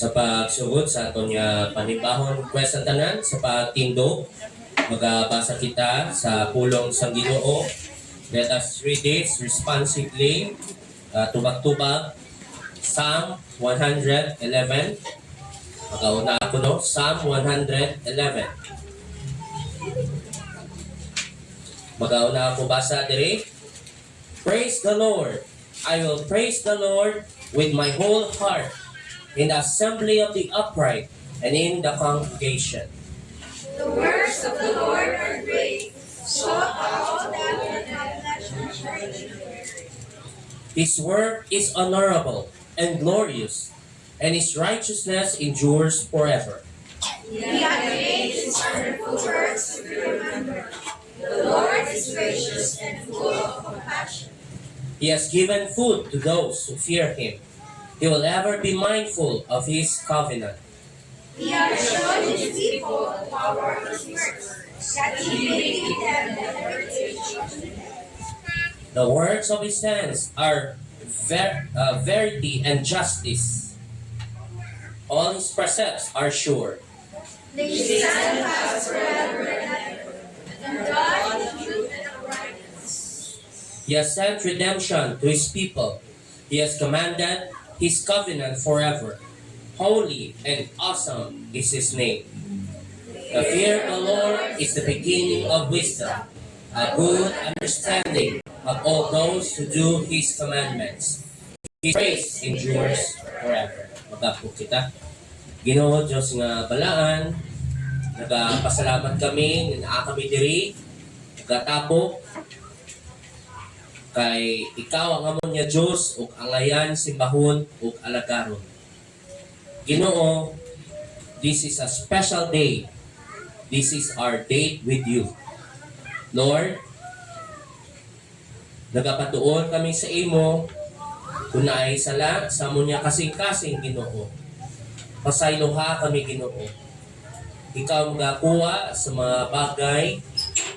sa pagsugod sa aton nga panibahon quest ang tanan sa pagtindog. Magabasa kita sa pulong sang Ginoo. Let us read this responsively, tubag-tubag. Psalm 111. Magauna ako no, Psalm 111. Magauna ako basa diri. Praise the Lord. I will praise the Lord with my whole heart in the assembly of the upright and in the congregation. The works of the Lord are great, so all that can have. His work is honorable and glorious, and his righteousness endures forever. He hath made his wonderful works to be remembered. The Lord is gracious and full of compassion. He has given food to those who fear him. He will ever be mindful of his covenant. He has shown his people the power of his works, that he may give them the heritage of the dead. The works of his hands are verity and justice. All his precepts are sure. They stand fast forever and ever, and God in truth and uprightness. He has sent redemption to his people. He has commanded his covenant forever. Holy and awesome is his name. The fear of the Lord is the beginning of wisdom, a good understanding of all those who do his commandments. His praise endures forever. Magapok kita. Ginoo Diyos nga balaan, nagapasalamat kami, naa kami diri, nagatapok, kay ikaw ang amon niya Diyos, ug angayan, simbahon, ug alagaron. Ginoo, this is a special day. This is our date with you. Lord, nagapatuon kami sa imo, kung naay sala, sa amon niya kasing-kasing Ginoo. Pasayloha kami Ginoo. Ikaw magakuha sa mga bagay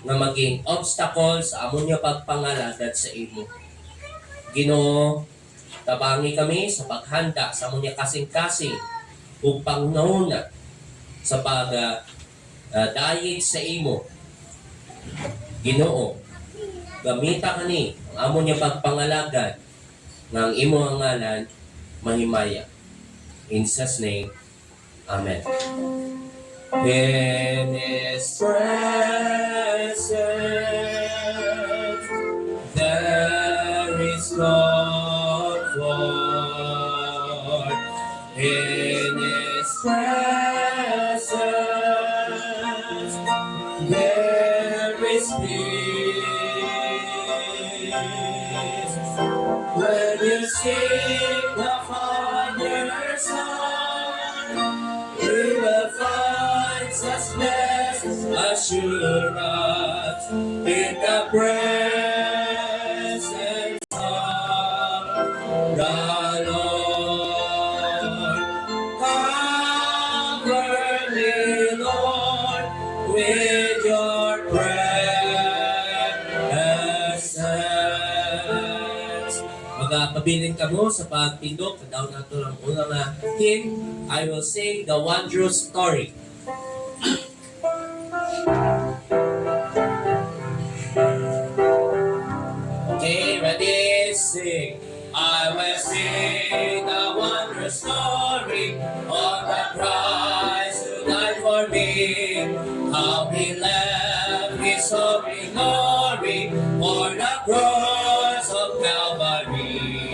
nga maging obstacle sa amon nga pagpangalagad sa imo. Ginoo, tabangi kami sa paghanda sa amon nga kasing-kasing ug pangunahuna sa dayeg sa imo. Ginoo, gamita kani ang amon nga pagpangalagad nga ang imo ang ngalan mahimaya. In Jesus' name, Amen. In His presence, there is comfort. In His presence, there is peace. When you sing the Father's song, you will find success, assurance in the presence of the Lord. Cover me, Lord, with your presence. Magpabilin ka mo sa pagtindog sa daw nato ng unang hymn. I will sing the wondrous story. Okay, ready, sing. I will sing the wondrous story of the Christ who died for me. How he left his holy glory for the cross of Calvary.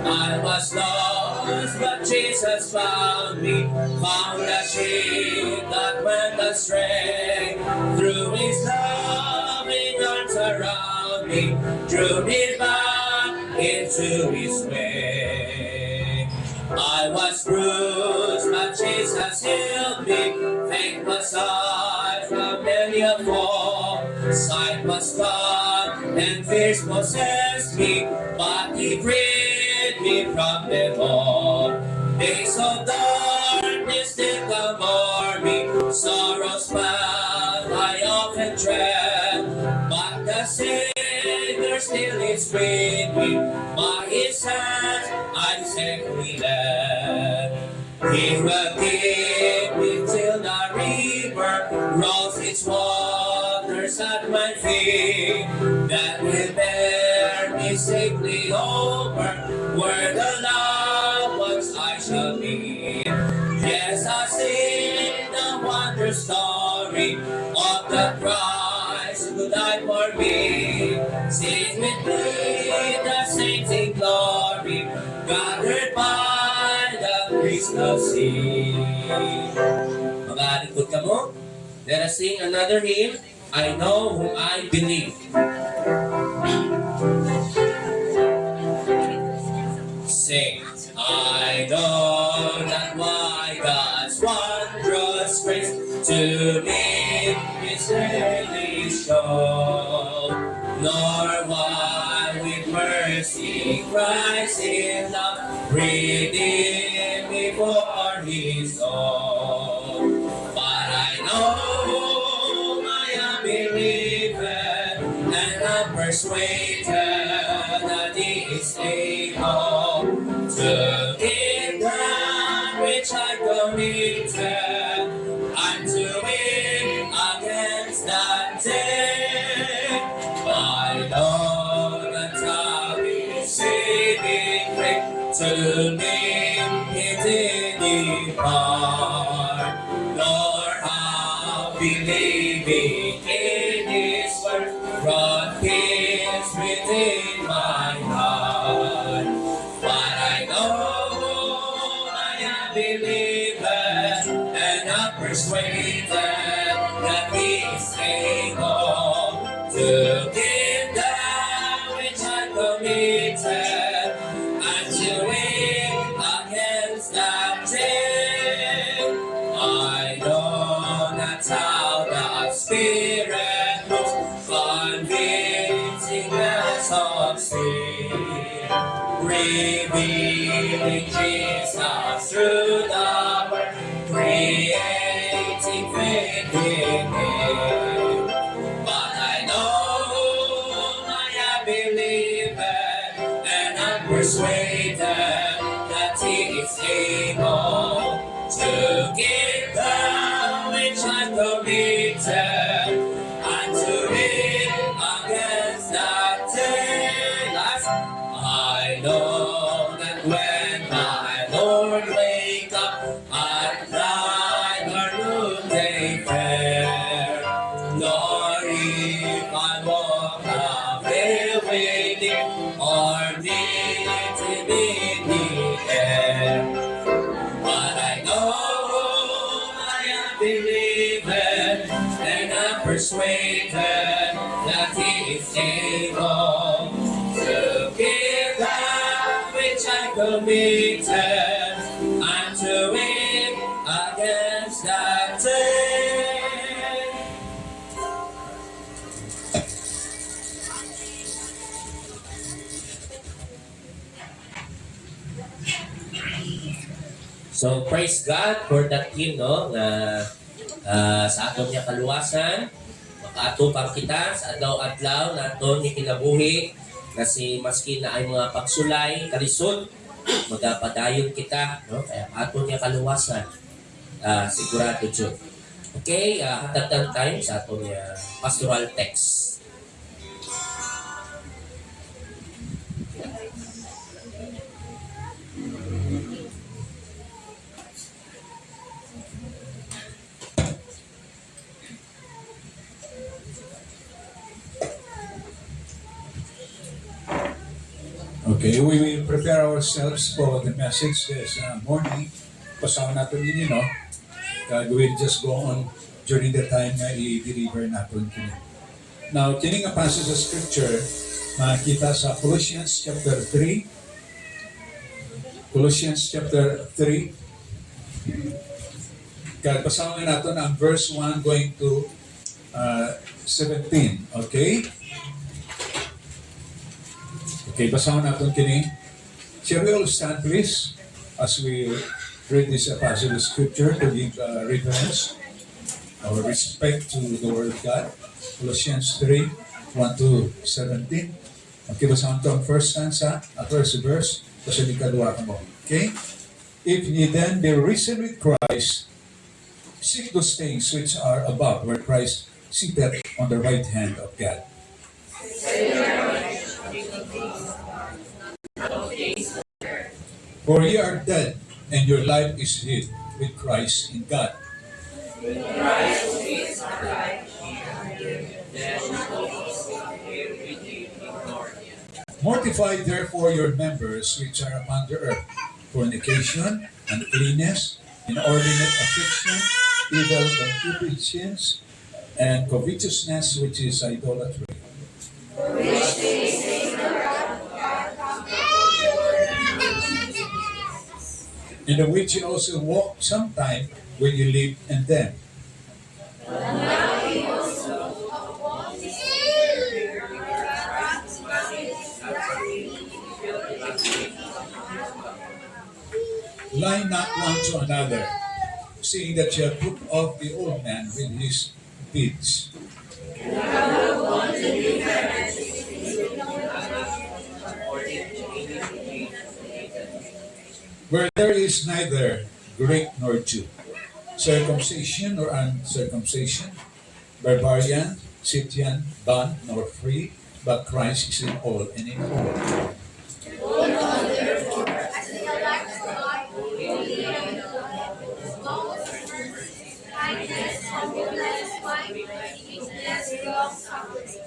I was lost, but Jesus found me, found a sheep that went astray. Through his loving arms around me, drew me back into his way. I was bruised, but Jesus healed me. Faith was sight from many a fall. Sight was gone, and fears possessed me, but he freed me from them all. Days of darkness did come o'er me, sorrows found I often dread, but the Savior still is with me. By his hand I'm safely led. He will keep me till the river rolls its waters at my feet. That will bear me safely over where the loved ones I shall meet. Yes, I sing the wondrous story of the Christ who died for me. Sing with me the saints in glory, gathered by the crystal sea. Mga likod ka mo, let us sing another hymn, I know whom I believe. Sing, I know that why God's wondrous grace to me is really shown, nor why with mercy Christ in love redeemed me for His own. But I know I am believer and I'm persuaded that He is able to give that which I committed unto Him against that day. I know that I'll be saving grace to me He did depart, nor how believing in His word brought peace within my heart. But I know I am believer and I'm persuaded that He is able to give that which I committed unto Him against that day. I know that's how the Spirit moves, convincing us of sin, revealing Jesus through the Word, creating faith in Him. But I know I am believer and I'm persuaded that He is able to give that which I committed unto Him against that day. Last, I know that when my Lord wake up at night or noonday fair, nor if I walk away with Him or meet Him in the air. But I know I am believer and I'm persuaded that He is able to give that which I committed unto Him against that day. So praise God for that hymn, no, na sa aton niya kaluwasan, makaatupang kita sa adlaw-adlaw na aton ni kinabuhi na si maski na ay mga pagsulay, kalisod, magapadayon kita, no, kaya aton niya kaluwasan, sigurado jud. Okay, hatatan tayo sa aton niya pastoral text. Okay, we will prepare ourselves for the message this morning. Pasama natin yun, no? We will just go on during the time na i-deliver natin kini. Now, kini nga passage of scripture, makikita sa Colossians chapter 3. Colossians chapter 3. Kaya pasama natin ang verse 1 going to 17. Okay? Okay, basahin natin kini. Shall we all stand, please, as we read this passage of scripture to give reverence, our respect to the Word of God. Colossians 3, 1 to 17. Okay, basahin ito ang first stanza, first verse, tapos yung ikadwa ka mo. Okay? If ye then be risen with Christ, seek those things which are above, where Christ sitteth on the right hand of God. For ye are dead, and your life is hid with Christ in God. Mortify therefore your members which are upon the earth, fornication, uncleanness, inordinate affliction, evil concupiscence, and covetousness, which is idolatry. In the which you also walked sometime when you lived in them. Lie not one to another, seeing that you have put off the old man with his deeds. Where there is neither Greek nor Jew, circumcision or uncircumcision, barbarian, Scythian, bond nor free, but Christ is in all and in all. As the elect of God, holy and both kindness, humbleness, meekness, long-suffering.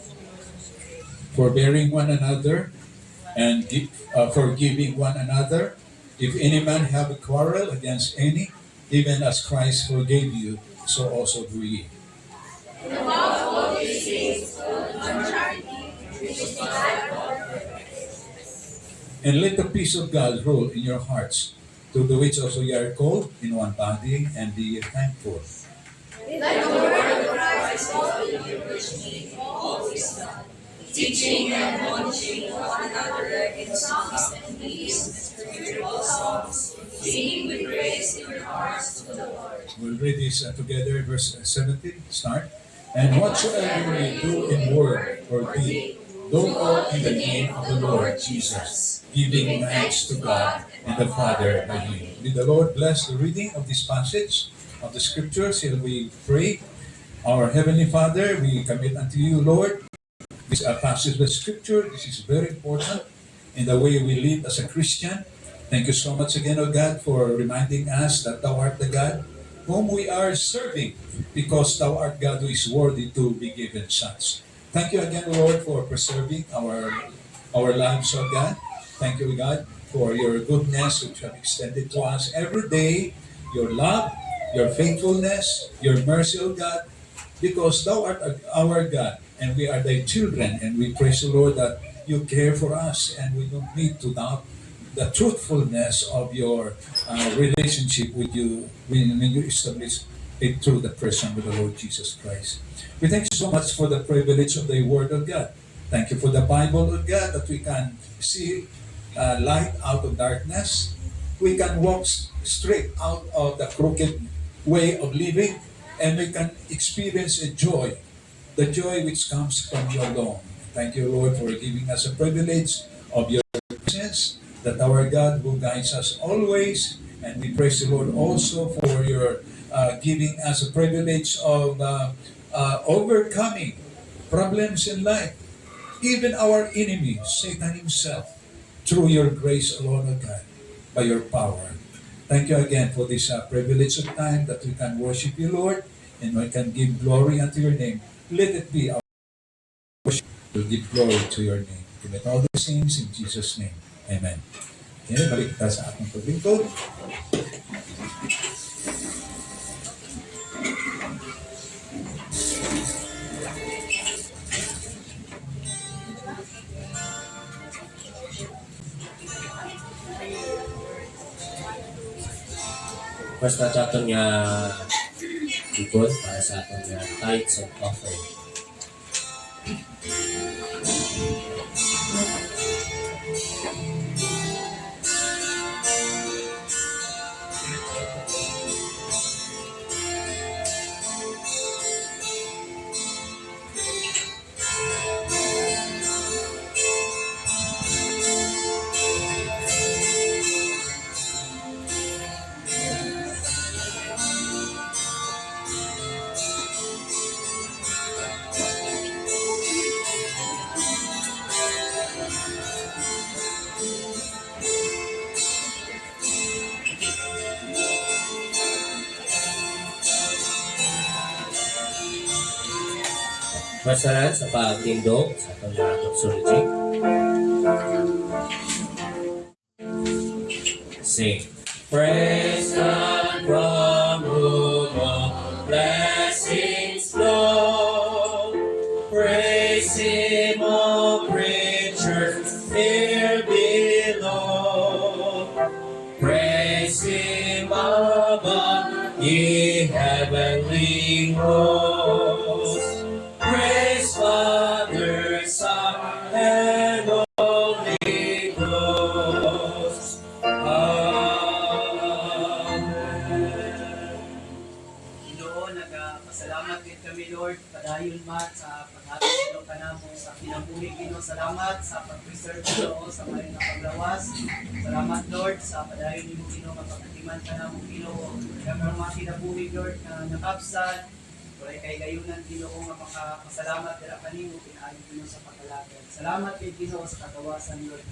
Forbearing one another and forgiving one another. If any man have a quarrel against any, even as Christ forgave you, so also do ye. Above all these things, on charity, which is the God of And let the peace of God rule in your hearts, to the which also ye are called in one body, and be ye thankful. Let the word of Christ dwell in you richly in all wisdom, teaching and admonishing one another in psalms and hymns and spiritual songs, singing with grace in your hearts to the Lord. We'll read this together, verse 17, start. And whatsoever ye do in word or deed, do all in the name of the Lord Jesus, giving thanks to God and the Father by him. May the Lord bless the reading of this passage of the Scriptures. Shall we pray? Our Heavenly Father, we commit unto you, Lord, this passage of Scripture. This is very important in the way we live as a Christian. Thank you so much again, O God, for reminding us that Thou art the God whom we are serving, because Thou art God who is worthy to be given such. Thank you again, Lord, for preserving our lives, O God. Thank you, God, for your goodness which you have extended to us every day, your love, your faithfulness, your mercy, O God, because Thou art our God, and we are Thy children, and we praise the Lord that you care for us, and we don't need to doubt the truthfulness of your relationship with you when you establish it through the person of the Lord Jesus Christ. We thank you so much for the privilege of the Word of God. Thank you for the Bible of God, that we can see light out of darkness. We can walk straight out of the crooked way of living, and we can experience a joy, the joy which comes from you alone. Thank you, Lord, for giving us a privilege of your presence, that our God who guides us always. And we praise the Lord also for your giving us a privilege of overcoming problems in life, even our enemy, Satan himself, through your grace alone, O God, by your power. Thank you again for this privilege of time that we can worship you, Lord, and we can give glory unto your name. Let it be our worship to give glory to your name. Commit all these things in Jesus' name. Amen. Okay, balik kita sa ating paglingkod. Basta sa aton nga ikon para sa aton nga tithes and offering. Masaran sa pagtindog sa atong mga doxology. Sing. Praise God from whom all blessings flow. Praise Him, all creatures here below. Praise Him above, ye heavenly hosts. Praise Father, Son, and Holy Ghost. Ginoo, nagpasalamat din kami, Lord, padayon man sa paghatag Ginoo kanamo sa kinabuhi, Ginoo. Salamat sa pag-preserve, Ginoo, sa may napaglawas. Salamat, Lord, sa padayon nimo, Ginoo, mapagkatiman kanamo, Ginoo. Kaya mga kinabuhi, Lord, na nakapsan, walay kay gayunan, Ginoo, nga makapasalamat dira kanimo pinaayo, Ginoo, sa pagkalagad. Salamat kay Ginoo sa kagawasan, Lord.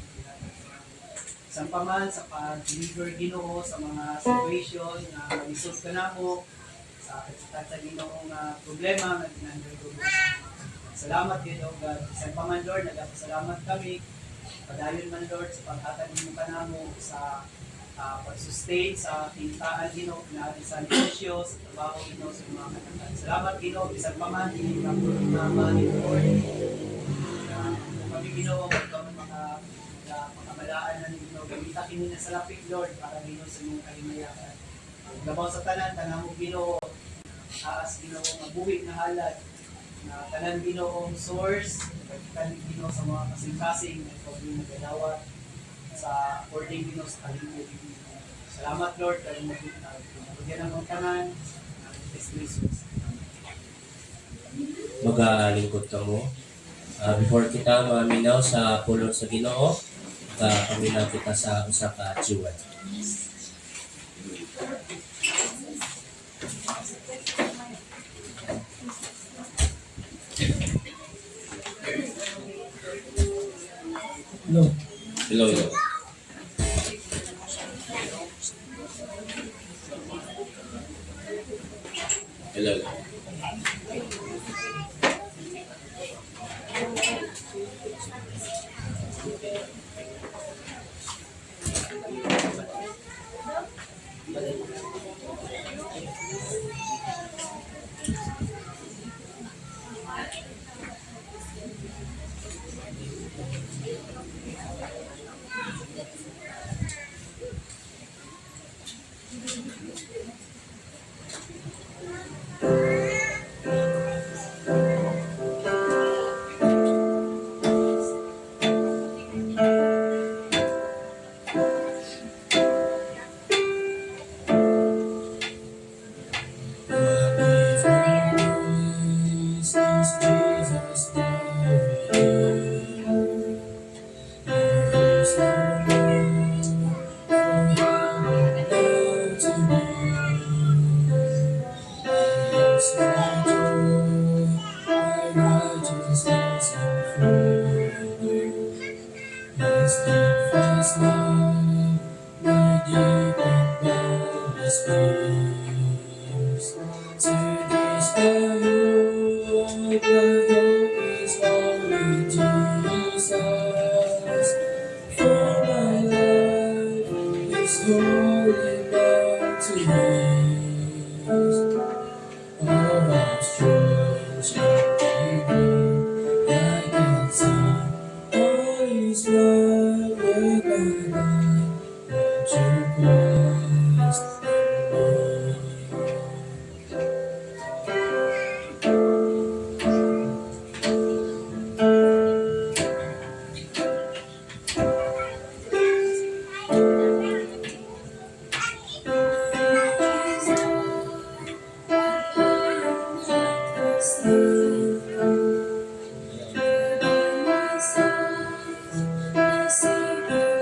Sa paman sa pag-deliver, Ginoo, sa mga situation na mag-isod ka na mo, sa katsa Ginoong problema na ginandergo mo. Salamat, Ginoo, God. Sa paman, Lord, nagpasalamat kami. Padayon man, Lord, sa paghatag mo ka na mo sa pag-sustain sa tintaan, Ginoo, pinaalit sa negosyo, sa trabaho, Ginoo, sa mga kanakan. Salamat, Ginoo, isang paman, hindi ka po naman, Lord. Kami, Ginoo, magkawin makamalaan na Ginoo. Gamita kini na sa lapik, Lord, para Ginoo sa mga kalimayakan. Gabaw sa tanan, tanan mo, Ginoo, as Ginoo, mabuhi na halad, na tanan, Ginoo, source, tanan, Ginoo, sa mga kasing-kasing, na ikaw yung nagdalawa sa ording, Ginoo, sa kalimut. Salamat, Lord, kaya magigyan ng mga tanan, ng Jesus. Mag-aalingkod ka mo. Before kita maminaw sa pulong sa Ginoo, kaminaw kita sa usa ka jiwan. No. Hello, hello. Hello, hello.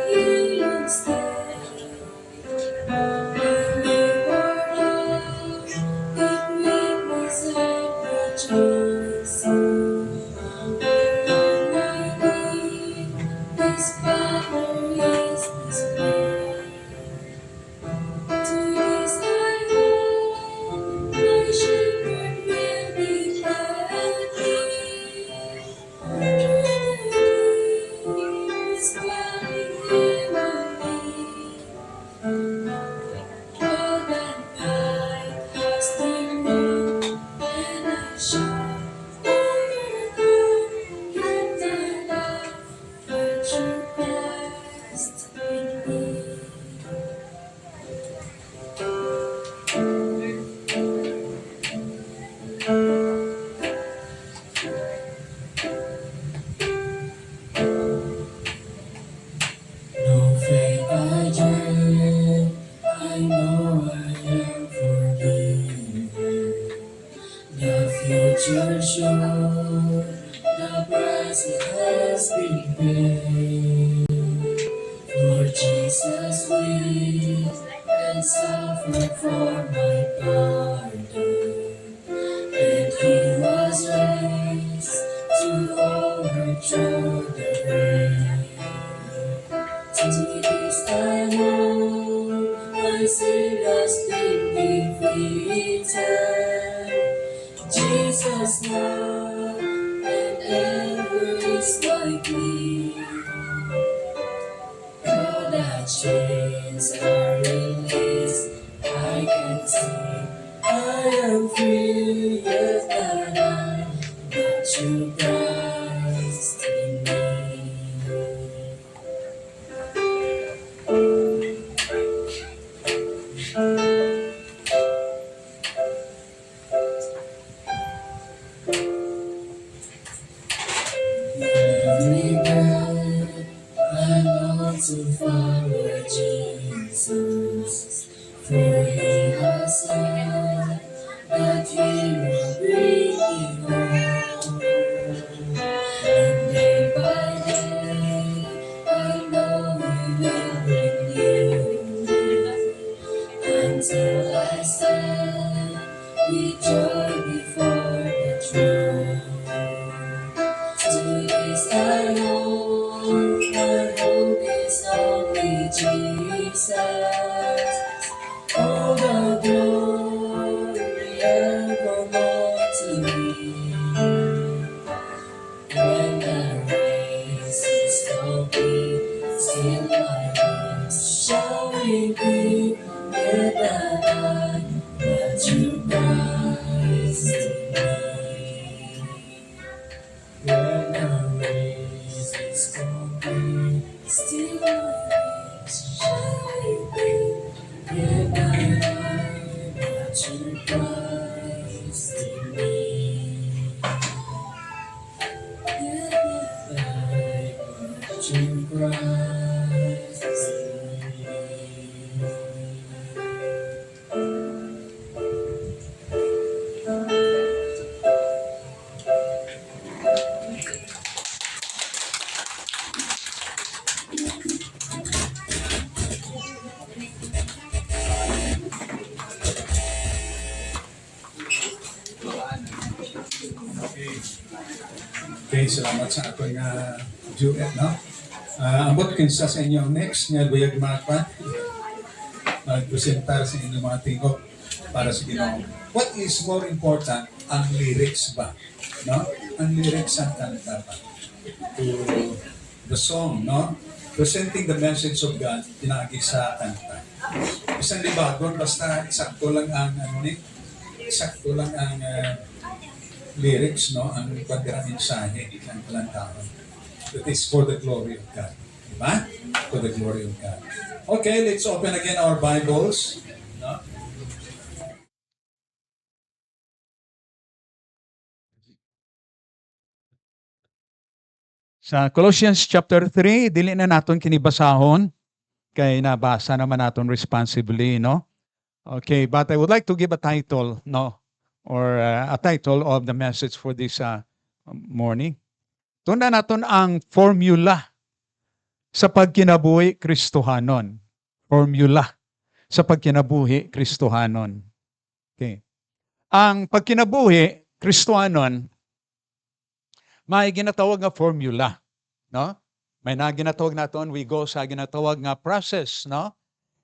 You Jesus wept and suffered for my pardon, and he was raised to overthrow the grave. To this I know my sin has been defeated. Jesus loved and embraced my plea. Now that chains are released, I can see I am free, yet not I, but through Christ in me. Every breath I long to follow Jesus, for he has said that he will bring me home. And day by day I know he will renew me, until I stand with joy before the throne. To this I know, my hope is only Jesus. All the glory evermore to me. When the race is complete, still my lips shall repeat, yet not I, but through Christ in me. When the race is complete, still my lips shall repeat, yet not I, but through Christ in me. Yet not I, but through Christ in me. Okay, salamat sa ato nga duet, no? Ambot kinsa sa inyo next nga buyag mga kwan, magpresentar sa inyong mga tingog para sa Ginoo. What is more important, ang lyrics ba? No? Ang lyrics ang kanta ba? To the song, no? Presenting the message of God, pinagi sa kanta. Isang libagon, basta eksakto lang ang eksakto lang ang lyrics, no? Ang pagkara mensahe ng kalantaon. That is for the glory of God. Diba? For the glory of God. Okay, let's open again our Bibles. No? Sa Colossians chapter 3, dili na naton kinibasahon kay nabasa naman naton responsibly, no? Okay, but I would like to give a title, no? Or a title of the message for this morning. Tunda naton ang formula sa pagkinabuhi Kristohanon. Formula sa pagkinabuhi Kristohanon. Okay. Ang pagkinabuhi Kristohanon may ginatawag nga formula, no? May ginatawag naton, we go sa ginatawag nga process, no?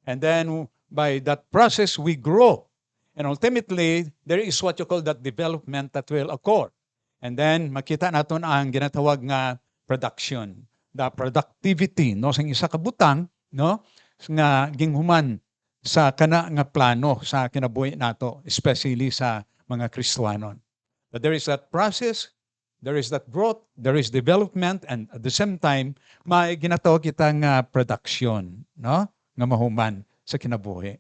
And then by that process we grow. And ultimately, there is what you call that development that will occur. And then makita naton ang ginatawag nga production, the productivity, no, sang isa ka butang, no, nga ginghuman sa kana nga plano sa kinabuhi nato, especially sa mga Kristohanon. But there is that process, there is that growth, there is development, and at the same time, may ginatawag kita nga production, no, nga mahuman sa kinabuhi.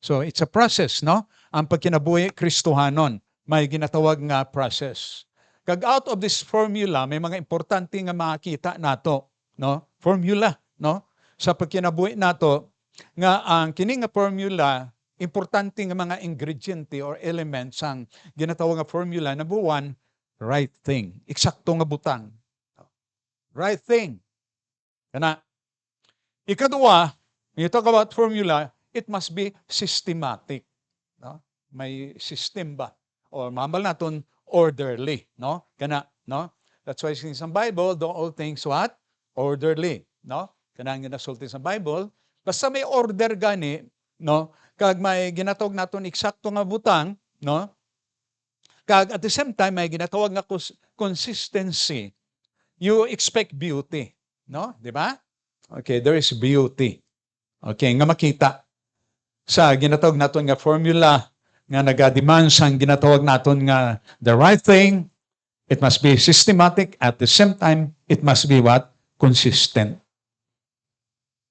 So it's a process, no? Ang pagkinabuhi Kristohanon, may ginatawag nga process. Kag out of this formula, may mga importante nga makita nato, no? Formula, no? Sa pagkinabuhi nato nga ang kini nga formula, importante nga mga ingrediente or elements ang ginatawag nga formula. Number one, right thing. Eksakto nga butang. Right thing. Kana. Ikadua, When you talk about formula, it must be systematic. No? May system ba? O mambal naton orderly. No? Kana, no? That's why sa Bible, do all things what? Orderly. No? Kana ang ginasulti sa Bible. Basta may order gani, no? Kag may ginatawag naton eksakto nga butang, no? Kag at the same time, may ginatawag nga consistency. You expect beauty. No? Di ba? Okay, there is beauty. Okay, nga makita sa ginatawag naton nga formula nga nagademand sang ginatawag naton nga the right thing. It must be systematic. At the same time, it must be what? Consistent.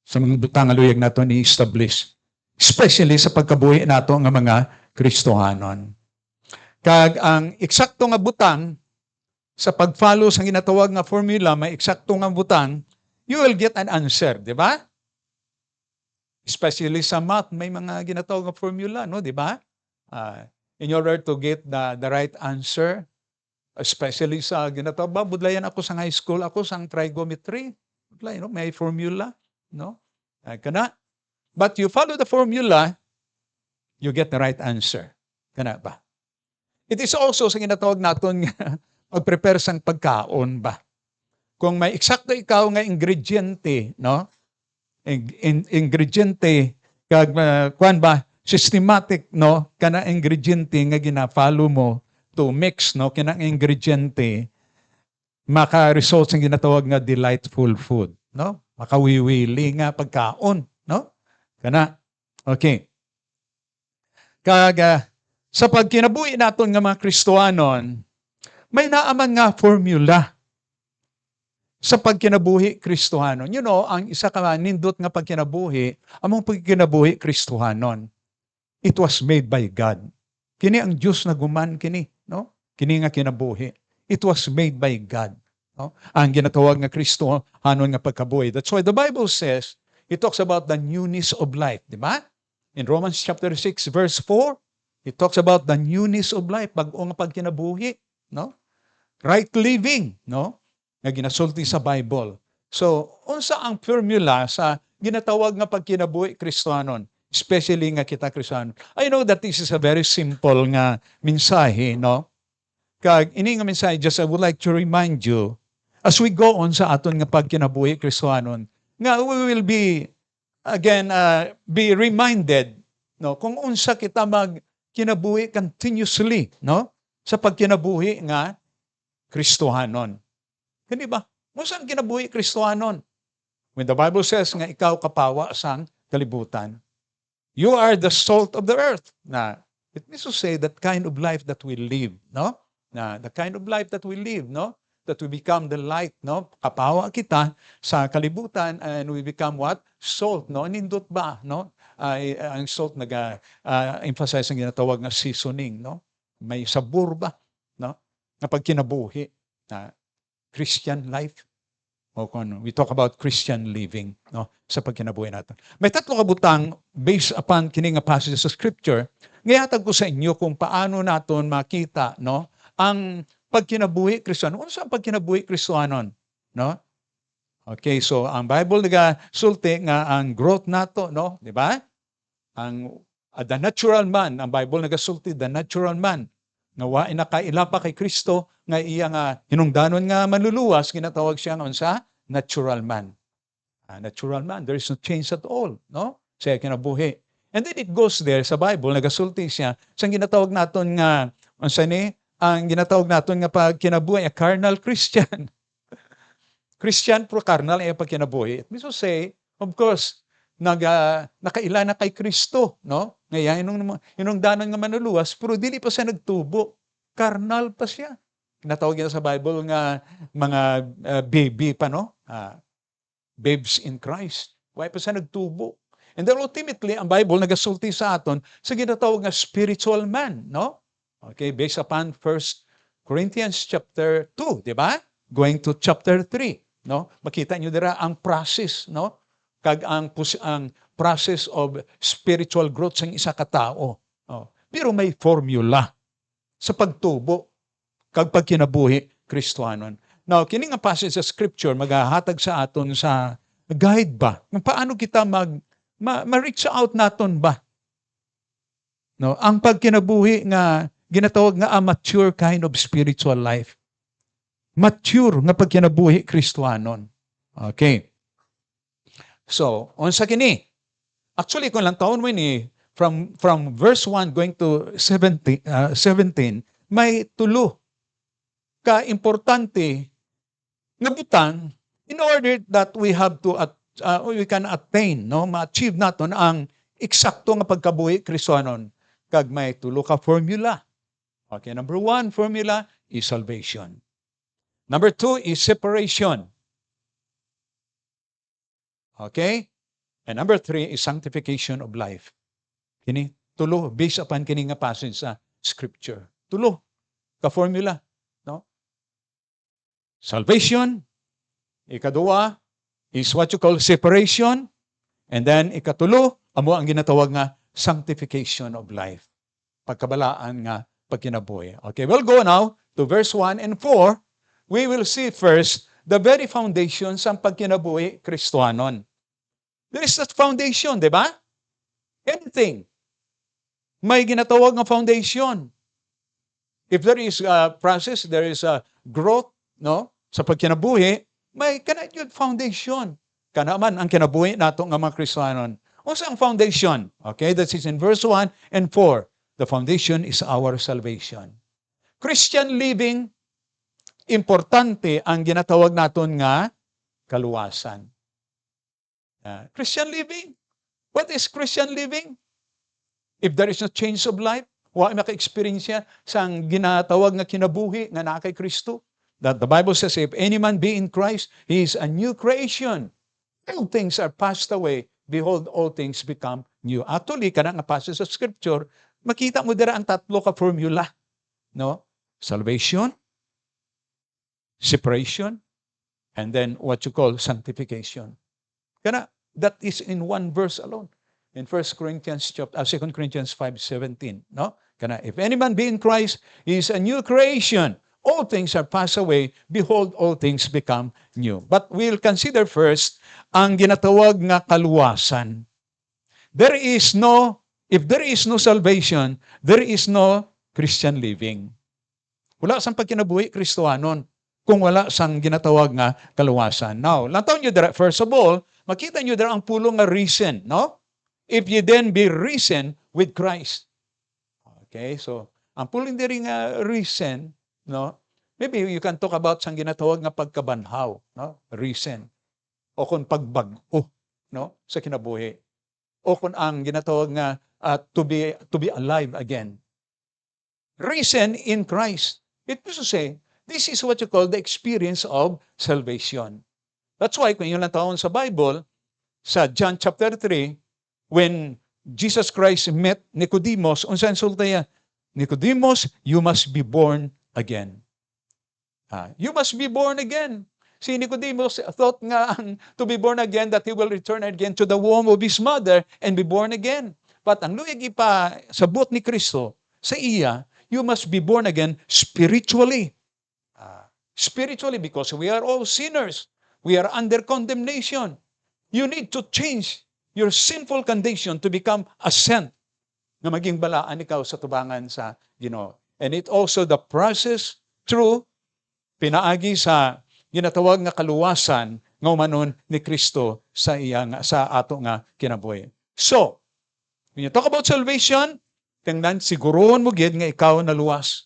Sa mga butang nga luyag naton i-establish. Especially sa pagkabuhi nato nga mga Kristohanon. Kag ang eksakto nga butang sa pag-follow sa ginatawag nga formula, may eksakto nga butang, you will get an answer, di ba? Especially sa math, may mga ginatawag nga formula, no, di ba? In order to get the right answer, especially sa ginatawag ba, budlayan ako sa high school, ako sa trigonometry, budlay, no, may formula, no? Kana. But you follow the formula, you get the right answer. Kana ba? It is also sa ginatawag naton nga mag-prepare sang pagkaon ba. Kung may eksakto ikaw nga ingrediente, no? Ingrediente kag kuan ba systematic, no? Kana ingrediente nga gina-follow mo to mix, no? Kana ingrediente maka-result sa ginatawag nga delightful food, no? Makawiwili nga pagkaon, no? Kana. Okay. Kag sa pagkinabuhi naton nga mga Kristohanon, may naaman nga formula sa pagkinabuhi Kristohanon. You know, ang isa ka nindot nga pagkinabuhi, among pagkinabuhi Kristohanon, it was made by God. Kini ang Diyos na guman kini, no? Kini nga kinabuhi. It was made by God. No? Ang ginatawag nga Kristohanon nga pagkabuhi. That's why the Bible says, it talks about the newness of life, di ba? In Romans chapter 6 verse 4, it talks about the newness of life, bag-o nga pagkinabuhi, no? Right living, no? Nga ginasulti sa Bible. So, unsa ang formula sa ginatawag nga pagkinabuhi Kristohanon, especially nga kita Kristohanon. I know that this is a very simple nga mensahe, no? Kag ini nga mensahe, just I would like to remind you, as we go on sa aton nga pagkinabuhi Kristohanon, nga we will be again be reminded, no, kung unsa kita kinabuhi continuously, no? Sa pagkinabuhi nga Kristohanon. Hindi ba? Unsa ang kinabuhi Kristohanon? When the Bible says nga ikaw kapawa sang kalibutan, you are the salt of the earth. Na it means to say that kind of life that we live, no? Na the kind of life that we live, no? That we become the light, no? Kapawa kita sa kalibutan and we become what? Salt, no? Nindot ba, no? Ang salt emphasize ang ginatawag nga seasoning, no? May sabor ba, no? Na pagkinabuhi na Christian life. O kung we talk about Christian living, no? Sa pagkinabuhi natin. May tatlo ka butang based upon kini nga passage sa scripture. Ngayatag ko sa inyo kung paano naton makita, no? Ang pagkinabuhi Kristohanon. Ano sa pagkinabuhi Kristohanon, no? Okay, so ang Bible nagasulti nga ang growth nato, no? Di ba? Ang the natural man, ang Bible nagasulti the natural man nga wa nakailapa kay Kristo nga iya nga hinungdanon nga manluluwas ginatawag siya nga unsa natural man. Natural man, there is no change at all, no? Sa kinabuhi. And then it goes there sa Bible nagasulti siya sa ginatawag naton nga unsa ni ang ginatawag naton nga pagkinabuhi a carnal Christian. Christian pro carnal ay pagkinabuhi. It means to say, of course, nakaila na kay Kristo, no? Ngayon, hinungdanon nga manuluwas, pero dili pa siya nagtubo. Carnal pa siya. Natawag niya sa Bible nga mga baby pa, no? Babes in Christ. Why pa siya nagtubo? And then ultimately, ang Bible nagasulti sa aton sa ginatawag nga spiritual man, no? Okay, based upon 1 Corinthians chapter 2, di ba? Going to chapter 3, no? Makita niyo dira ang process, no? Kag ang process of spiritual growth sa isa ka tao. Oh. Pero may formula sa pagtubo kag pagkinabuhi Kristohanon. Now, kini nga passage sa scripture maghahatag sa aton sa guide ba? Kung paano kita ma-reach out naton ba? No, ang pagkinabuhi nga ginatawag nga a mature kind of spiritual life. Mature nga pagkinabuhi Kristohanon. Okay. So, unsa kini? Actually, kung lang taon mo ni from verse 1 going to 17, may tulo ka importante nga butang in order that we have to we can attain, no, ma-achieve naton ang eksakto nga pagkabuhi Kristohanon. Kag may tulo ka formula. Okay, number 1 formula is salvation. Number 2 is separation. Okay? And number 3 is sanctification of life. Kini tulo based upon kini nga passage sa scripture. Tulo ka formula, no? Salvation, ikaduwa is what you call separation, and then ikatulo amo ang ginatawag nga sanctification of life. Pagkabalaan nga pagkinabuhi. Okay, we'll go now to verse 1 and 4. We will see first the very foundation sa pagkinabuhi Kristohanon. There is that foundation, di ba? Anything. May ginatawag nga foundation. If there is a process, there is a growth, no, sa pagkinabuhi, may kanayod foundation. Kana man ang kinabuhi nato nga mga Kristohanon. Unsa ang foundation? Okay, that is in verse 1 and 4. The foundation is our salvation. Christian living, importante ang ginatawag naton nga kaluwasan. Christian living. What is Christian living? If there is no change of life, wa maka-experience sa ginatawag nga kinabuhi nga naa kay Kristo. That the Bible says, if any man be in Christ, he is a new creation. All things are passed away. Behold, all things become new. Actually, kana nga passage sa Scripture, makita mo dira ang tatlo ka formula. No? Salvation, separation, and then what you call sanctification. Kana, that is in one verse alone. In 2 Corinthians 5:17, no? Kana, if any man be in Christ, he is a new creation. All things are passed away. Behold, all things become new. But we'll consider first ang ginatawag nga kaluwasan. If there is no salvation, there is no Christian living. Wala sang pagkinabuhi Kristohanon kung wala sang ginatawag nga kaluwasan. Now, lantaw nyo dira, first of all, makita nyo dira ang pulong nga reason, no? If you then be risen with Christ. Okay, so, ang pulong diri nga reason, no? Maybe you can talk about sang ginatawag nga pagkabanhaw, no? Reason. O kung pagbago, no? Sa kinabuhi. O kung ang ginatawag nga to be alive again. Reason in Christ. It means to say, this is what you call the experience of salvation. That's why kung yun lang taon sa Bible, sa John chapter 3, when Jesus Christ met Nicodemus, unsan sulta niya? Nicodemus, you must be born again. You must be born again. Si Nicodemus thought nga to be born again that he will return again to the womb of his mother and be born again. But ang luyag ipa sabot ni Kristo sa iya, you must be born again spiritually. Spiritually, because we are all sinners. We are under condemnation. You need to change your sinful condition to become a saint na maging balaan ikaw sa tubangan sa Ginoo. And it also the process through pinaagi sa ginatawag nga kaluwasan nga umanon ni Kristo sa ato nga kinabuhi. So, when you talk about salvation, tingnan siguroon mo gid nga ikaw naluwas.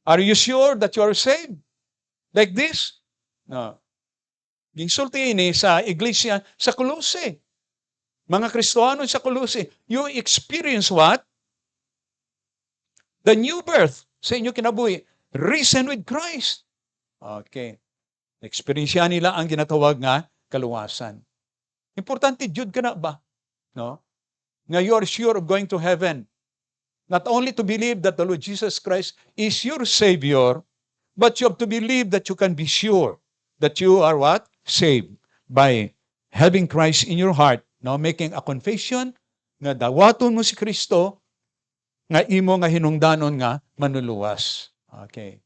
Are you sure that you are saved? Like this? No. Ginsulti ini sa iglesia sa Colossae. Mga Kristohano sa Colossae, you experience what? The new birth sa inyo kinabuhi. Risen with Christ. Okay. Experience nila ang ginatawag nga kaluwasan. Importante, jud ka na ba? No? Nga you are sure of going to heaven. Not only to believe that the Lord Jesus Christ is your Savior, but you have to believe that you can be sure that you are what? Saved by having Christ in your heart, no? Making a confession nga dawaton mo si Kristo nga imo nga hinungdanon nga manuluwas. Okay.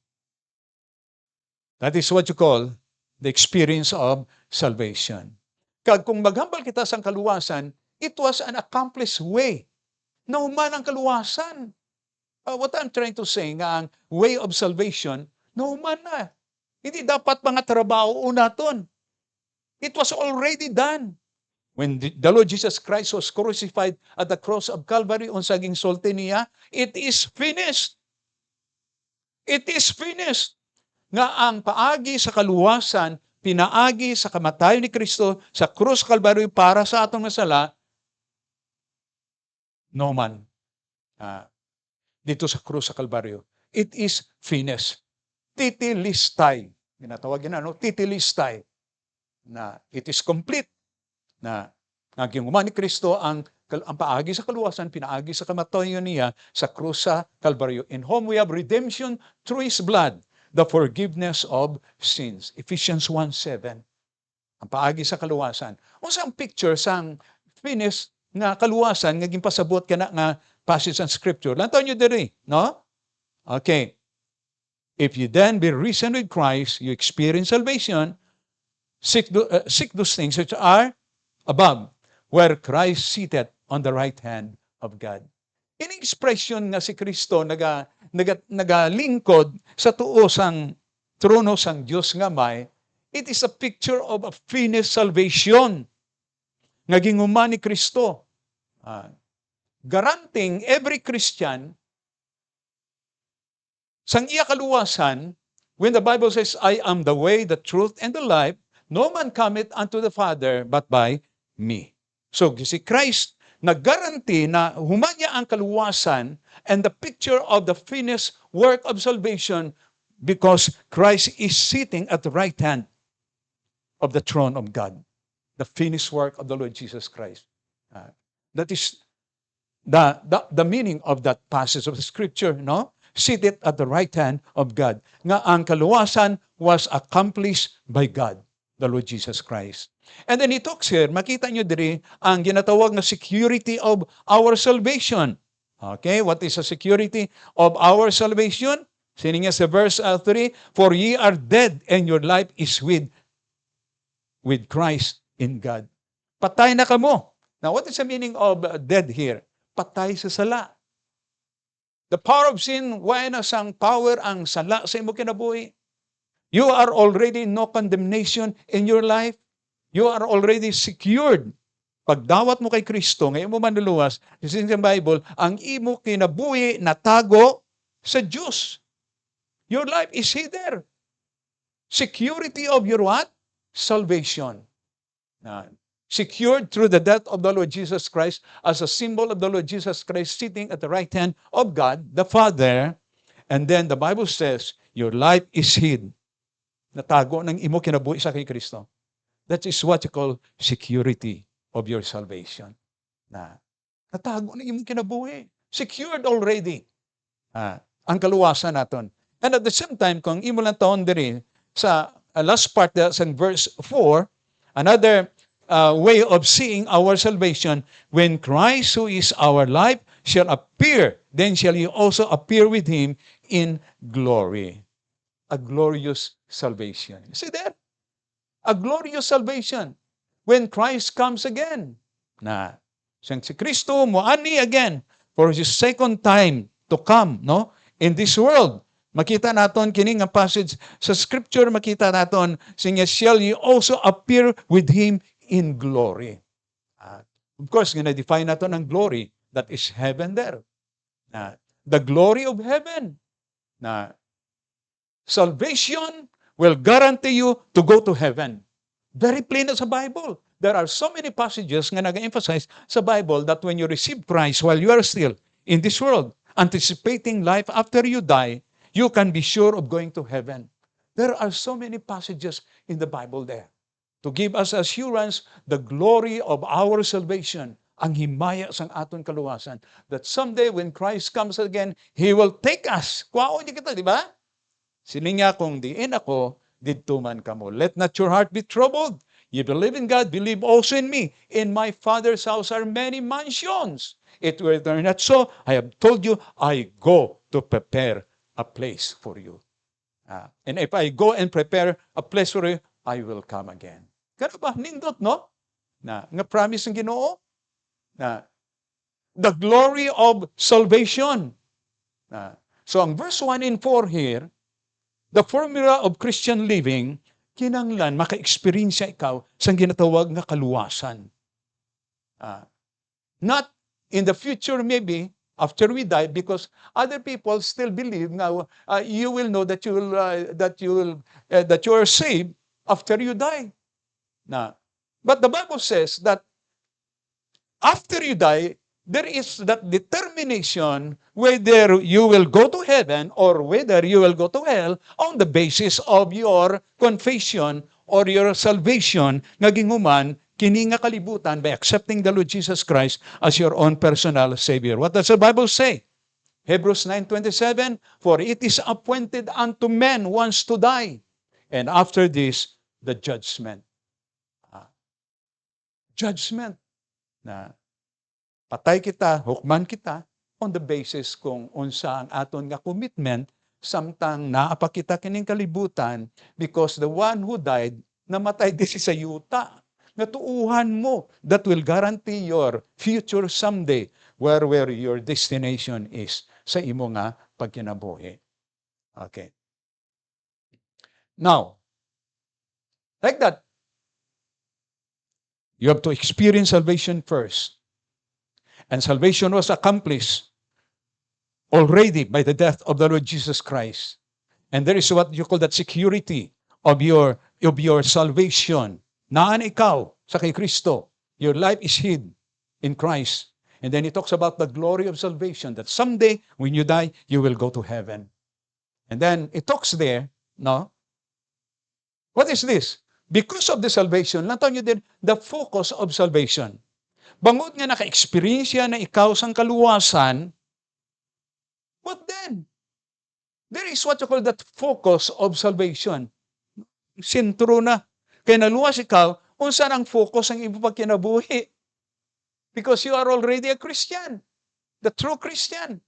That is what you call the experience of salvation. Kag kung maghambal kita sa kaluwasan, it was an accomplished way. Nahuman ang kaluwasan. What I'm trying to say, nga ang way of salvation, nahuman na. Hindi dapat mga trabaho unaton. It was already done. When the Lord Jesus Christ was crucified at the cross of Calvary, unsaging sulti niya, it is finished. It is finished. Nga ang paagi sa kaluwasan, pinaagi sa kamatayon ni Kristo sa krus Calvary para sa atong nasala, no man. Dito sa krus sa Calvary, it is finished. Titilistay. Ginatawag yun, titilistay. Na it is complete. Na naging ni Kristo ang paagi sa kaluwasan, pinaagi sa kamatayon niya sa krus sa Calvary, in whom we have redemption through His blood, the forgiveness of sins. Ephesians 1:7. Ang paagi sa kaluwasan. Unsa ang picture sang finish nga kaluwasan nga ginpasabot kana nga passage ng scripture. Lantaw nyo diri, no? Okay. If you then be risen with Christ, you experience salvation, seek those things which are above, where Christ seated on the right hand of God. Ini expression nga si Kristo nagalingkod sa tuo sang trono sang Dios nga may, it is a picture of a finished salvation nga ginhuman ni Kristo. Garanting every Christian sang iya kaluwasan, when the Bible says, I am the way, the truth, and the life, no man cometh unto the Father but by me. So, si Christ, nag-guarantee na humanya ang kaluwasan and the picture of the finished work of salvation because Christ is sitting at the right hand of the throne of God. The finished work of the Lord Jesus Christ. That is the meaning of that passage of the scripture, no? Seated at the right hand of God. Nga ang kaluwasan was accomplished by God, the Lord Jesus Christ. And then he talks here, makita nyo diri, ang ginatawag na security of our salvation. Okay, what is the security of our salvation? Sinin niya sa verse 3, for ye are dead and your life is with Christ in God. Patay na kamo. Now, what is the meaning of dead here? Patay sa sala. The power of sin, why na sang power ang sala sa imo kinabuhi? You are already no condemnation in your life. You are already secured. Pagdawat mo kay Kristo, ngayon mo manluluwas, in the Bible, ang imo kinabuhi natago sa Diyos. Your life is hidden. Security of your what? Salvation. Secured through the death of the Lord Jesus Christ as a symbol of the Lord Jesus Christ sitting at the right hand of God, the Father. And then the Bible says, your life is hid. Natago ng imo kinabuhi sa kay Kristo. That is what you call security of your salvation. Natago ng imo kinabuhi. Secured already. Ang kaluwasan naton. And at the same time, kung imo lang taon diri sa last part sa verse 4, another way of seeing our salvation, when Christ, who is our life, shall appear, then shall you also appear with Him in glory. A glorious salvation. You see that? A glorious salvation. When Christ comes again. Si Kristo moani again for His second time to come, no? In this world. Makita naton kini nga passage sa scripture, makita naton singa shall you also appear with Him in glory. Of course, define natin ang glory. That is heaven there. The glory of heaven. Salvation will guarantee you to go to heaven. Very plain sa Bible. There are so many passages nga nag-emphasize sa Bible that when you receive Christ while you are still in this world, anticipating life after you die, you can be sure of going to heaven. There are so many passages in the Bible there to give us assurance the glory of our salvation, ang himaya sang aton kaluwasan, that someday when Christ comes again, He will take us. Kuwaon niya kita, di ba? Sininga kung diin ako, didto man kamo. Let not your heart be troubled. You believe in God, believe also in me. In my Father's house are many mansions. It were not so, I have told you, I go to prepare a place for you. And if I go and prepare a place for you, I will come again. Kaya ba? Nindot, no? nga promise ng Ginoo na the glory of salvation. So ang verse 1 and 4 here, the formula of Christian living, kinanglan maka-experience ikaw sa ginatawag nga kaluwasan. Not in the future maybe, after we die, because other people still believe now you will know that you are saved after you die. But the Bible says that after you die, there is that determination whether you will go to heaven or whether you will go to hell on the basis of your confession or your salvation nga ginguman kini nga kalibutan by accepting the Lord Jesus Christ as your own personal Savior. What does the Bible say? Hebrews 9:27, for it is appointed unto men once to die, and after this, the judgment. Judgment. Na patay kita, hukman kita, on the basis kung unsa ang aton nga commitment, samtang naapa kita kining kalibutan, because the one who died, namatay din sa yuta. Natuuhan mo, that will guarantee your future someday, where your destination is, sa imo nga pagkinabuhi. Okay. Now, like that, you have to experience salvation first. And salvation was accomplished already by the death of the Lord Jesus Christ. And there is what you call that security of your salvation. Naan ikaw sa kay Kristo. Your life is hid in Christ. And then he talks about the glory of salvation, that someday when you die, you will go to heaven. And then it talks there, no? What is this? Because of the salvation, lantaw nyo din, the focus of salvation. Bangod nga naka-experience na ikaw sang kaluwasan, what then? There is what you call that focus of salvation. Sentro na. Kaya naluwas ikaw, kung saan ang focus ang imo pagkinabuhi. Because you are already a Christian. The true Christian.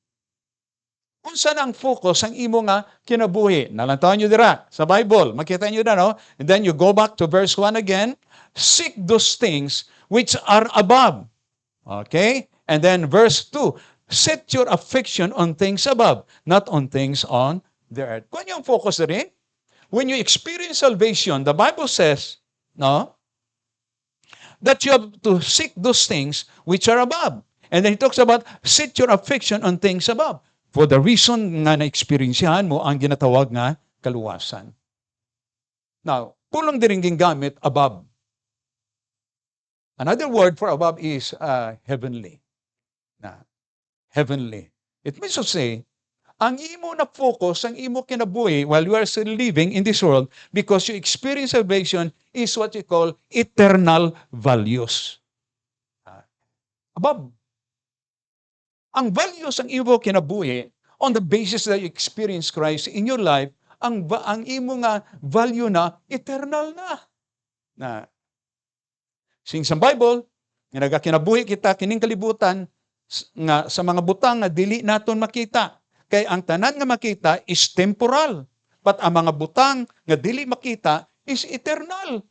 Kung saan ang focus ang imo nga kinabuhi. Nalantaw nyo dira sa Bible. Makita nyo na, no? And then you go back to verse 1 again. Seek those things which are above. Okay? And then verse 2. Set your affection on things above, not on things on the earth. Kung yung focus rin, when you experience salvation, the Bible says, no? That you have to seek those things which are above. And then he talks about set your affection on things above. For the reason nga na-experiensyahan mo ang ginatawag nga kaluwasan. Now, kulang din gamit above. Another word for above is heavenly. Heavenly. It means to say, ang imo na focus, ang imo kinabuhi while you are still living in this world because you experience salvation is what you call eternal values. Above. Ang values ang imo kinabuhi on the basis that you experience Christ in your life, ang imo nga value na eternal na. Sing sa Bible, nga nagakinabuhi kita kining kalibutan nga sa mga butang nga dili naton makita. Kay ang tanan nga makita is temporal, but ang mga butang nga dili makita is eternal.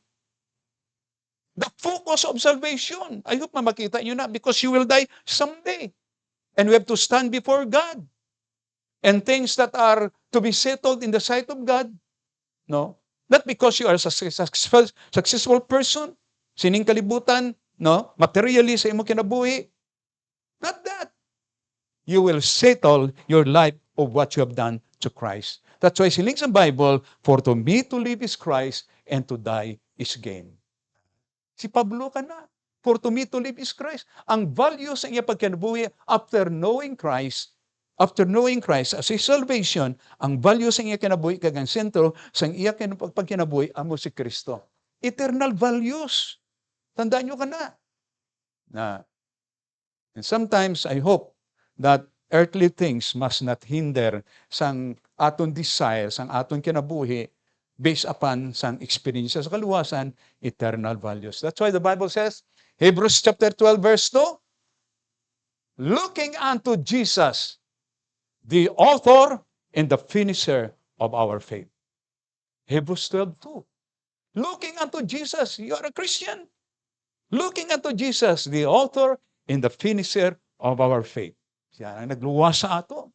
The focus of salvation. I hope na makita nyo na because you will die someday. And we have to stand before God. And things that are to be settled in the sight of God, no? Not because you are a successful person, sining kalibutan, no? Materially sa imo kinabuhi. Not that. You will settle your life of what you have done to Christ. That's why siling sa Bible, for to me to live is Christ and to die is gain. Si Pablo ka na. For to me to live is Christ. Ang value sa iya pagkinabuhi after knowing Christ as his salvation, ang value sa iya kinabuhi kagang sentro sa iya pagkinabuhi amo si Kristo. Eternal values. Tandaan nyo ka na. And sometimes I hope that earthly things must not hinder sang aton desire, sang aton kinabuhi based upon sang experience sa kaluwasan, eternal values. That's why the Bible says, Hebrews chapter 12 verse 2, looking unto Jesus, the author and the finisher of our faith. Hebrews 12:2. Looking unto Jesus, you are a Christian. Looking unto Jesus, the author and the finisher of our faith. Siya ang nagluwas sa ato.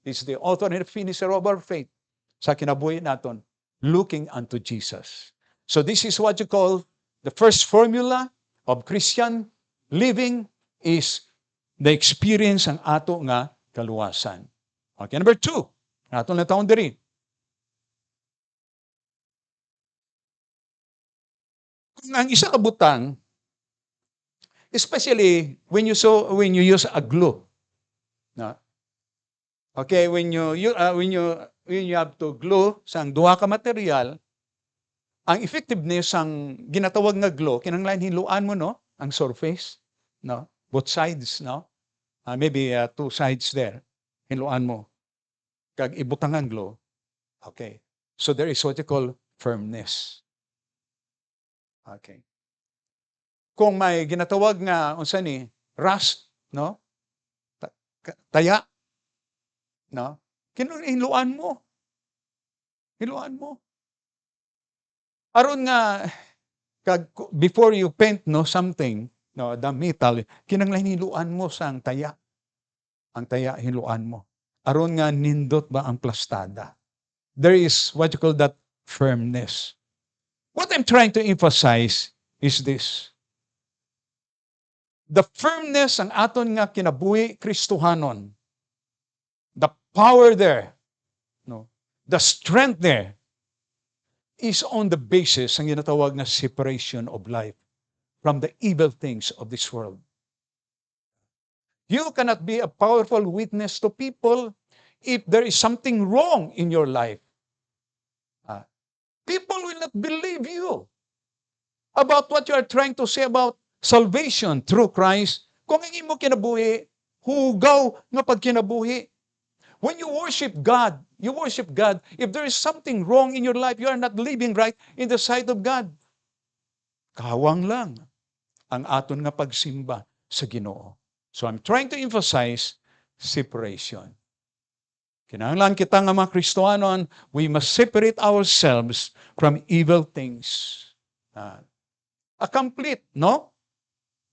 He's the author and the finisher of our faith. Sa kinabuhi naton, looking unto Jesus. So this is what you call the first formula of Christian living is the experience ang ato nga kaluwasan. Okay, number 2. Ato na taon diri. Kung ang isa ka butang, especially when you use a glue, no? Okay, when you have to glue sang duha ka material, ang effectiveness ang ginatawag nga glue kinahanglan hiluan mo, no, ang surface, no, both sides, no, maybe two sides there, hiluan mo kag ibutang ang glue. Okay, so there is what you call firmness. Okay, kung may ginatawag nga unsa ni rust, no, taya, no, hiluan mo. Hiluan mo. Aron nga before you paint, no, something, no, the metal, kinahanglan hiluan mo sang taya. Ang taya hiluan mo. Aron nga nindot ba ang plastada. There is what you call that firmness. What I'm trying to emphasize is this. The firmness ang aton nga kinabuhi Kristohanon. The power there, no, the strength there is on the basis ang ginatawag na separation of life from the evil things of this world. You cannot be a powerful witness to people if there is something wrong in your life. People will not believe you about what you are trying to say about salvation through Christ. Kung ang imo kinabuhi, hugaw nga pagkinabuhi. When you worship God, if there is something wrong in your life, you are not living right in the sight of God. Kawang lang ang aton nga pagsimba sa Ginoo. So I'm trying to emphasize separation. Kinahanglan kita nga mga Kristohanon, we must separate ourselves from evil things. A complete, no?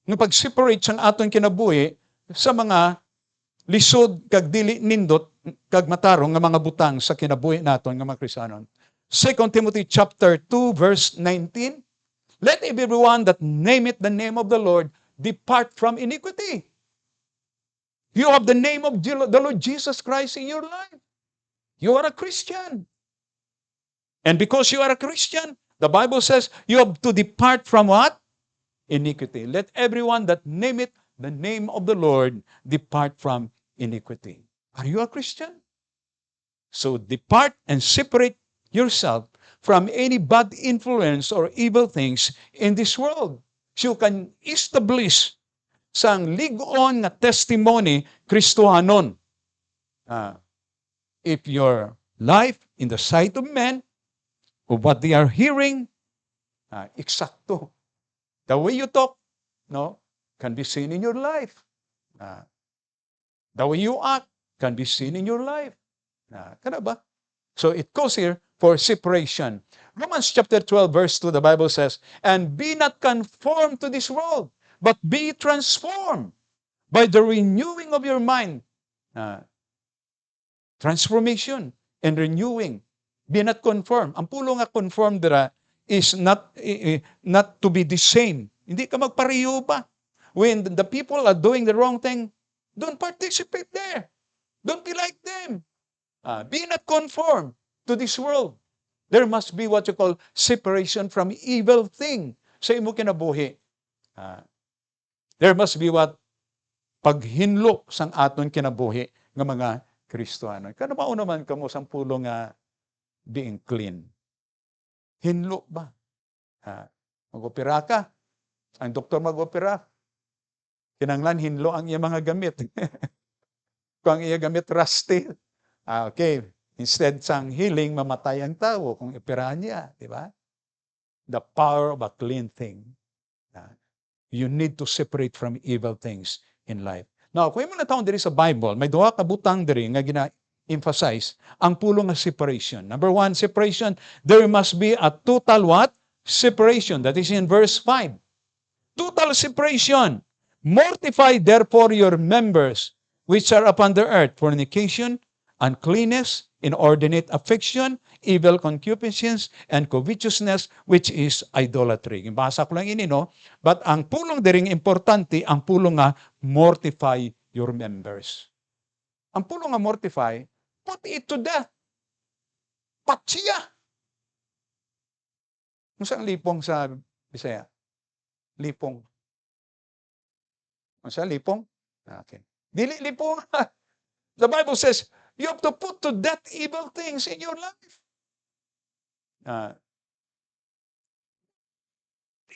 Nga pag-separate sang aton kinabuhi sa mga lisod kag dili nindot kag matarong nga mga butang sa kinabuhi naton nga mga Kristiyanon. 2 Timothy chapter 2 verse 19. Let everyone that nameth the name of the Lord depart from iniquity. You have the name of the Lord Jesus Christ in your life. You are a Christian. And because you are a Christian, the Bible says you have to depart from what? Iniquity. Let everyone that nameth the name of the Lord depart from iniquity. Are you a Christian? So depart and separate yourself from any bad influence or evil things in this world. So you can establish sang lig-on nga testimony Kristohanon. If your life in the sight of men, of what they are hearing, eksakto. The way you talk, no, can be seen in your life. The way you act can be seen in your life. Kana ba? So it goes here for separation. Romans chapter 12 verse 2, the Bible says, and be not conformed to this world, but be transformed by the renewing of your mind. Transformation and renewing. Be not conformed. Ang pulo nga conformed dira is not to be the same. Hindi ka magpareho pa. When the people are doing the wrong thing, don't participate there. Don't be like them. Be not conformed to this world. There must be what you call separation from evil thing sa imo kinabuhi. There must be what? Paghinlo sang aton kinabuhi nga mga Kristohanon. Kano ba naman kamo sang pulo nga being clean? Hinlo ba? Mag-opera ka. Ang doktor mag-opera. Kinanglan hinlo ang iya mga gamit. Kung ang iya gamit rusty. Okay. Instead sang healing, mamatay ang tao kung operahan niya. Di ba? The power of a clean thing. You need to separate from evil things in life. Now, kung mo na taon diri sa Bible, may duha ka butang diri nga gina-emphasize ang pulo nga separation. Number 1, separation. There must be a total what? Separation. That is in verse 5. Total separation. Mortify therefore your members which are upon the earth, fornication, uncleanness, inordinate affection, evil concupiscence, and covetousness, which is idolatry. Basa ko lang ini, no? But ang pulong diring importante, ang pulong nga, mortify your members. Ang pulong nga mortify, put it to death. Patsiya. Kung saan lipong sa Bisaya? Lipong. Kung saan lipong? Okay. Dili lipong. The Bible says, you have to put to death evil things in your life.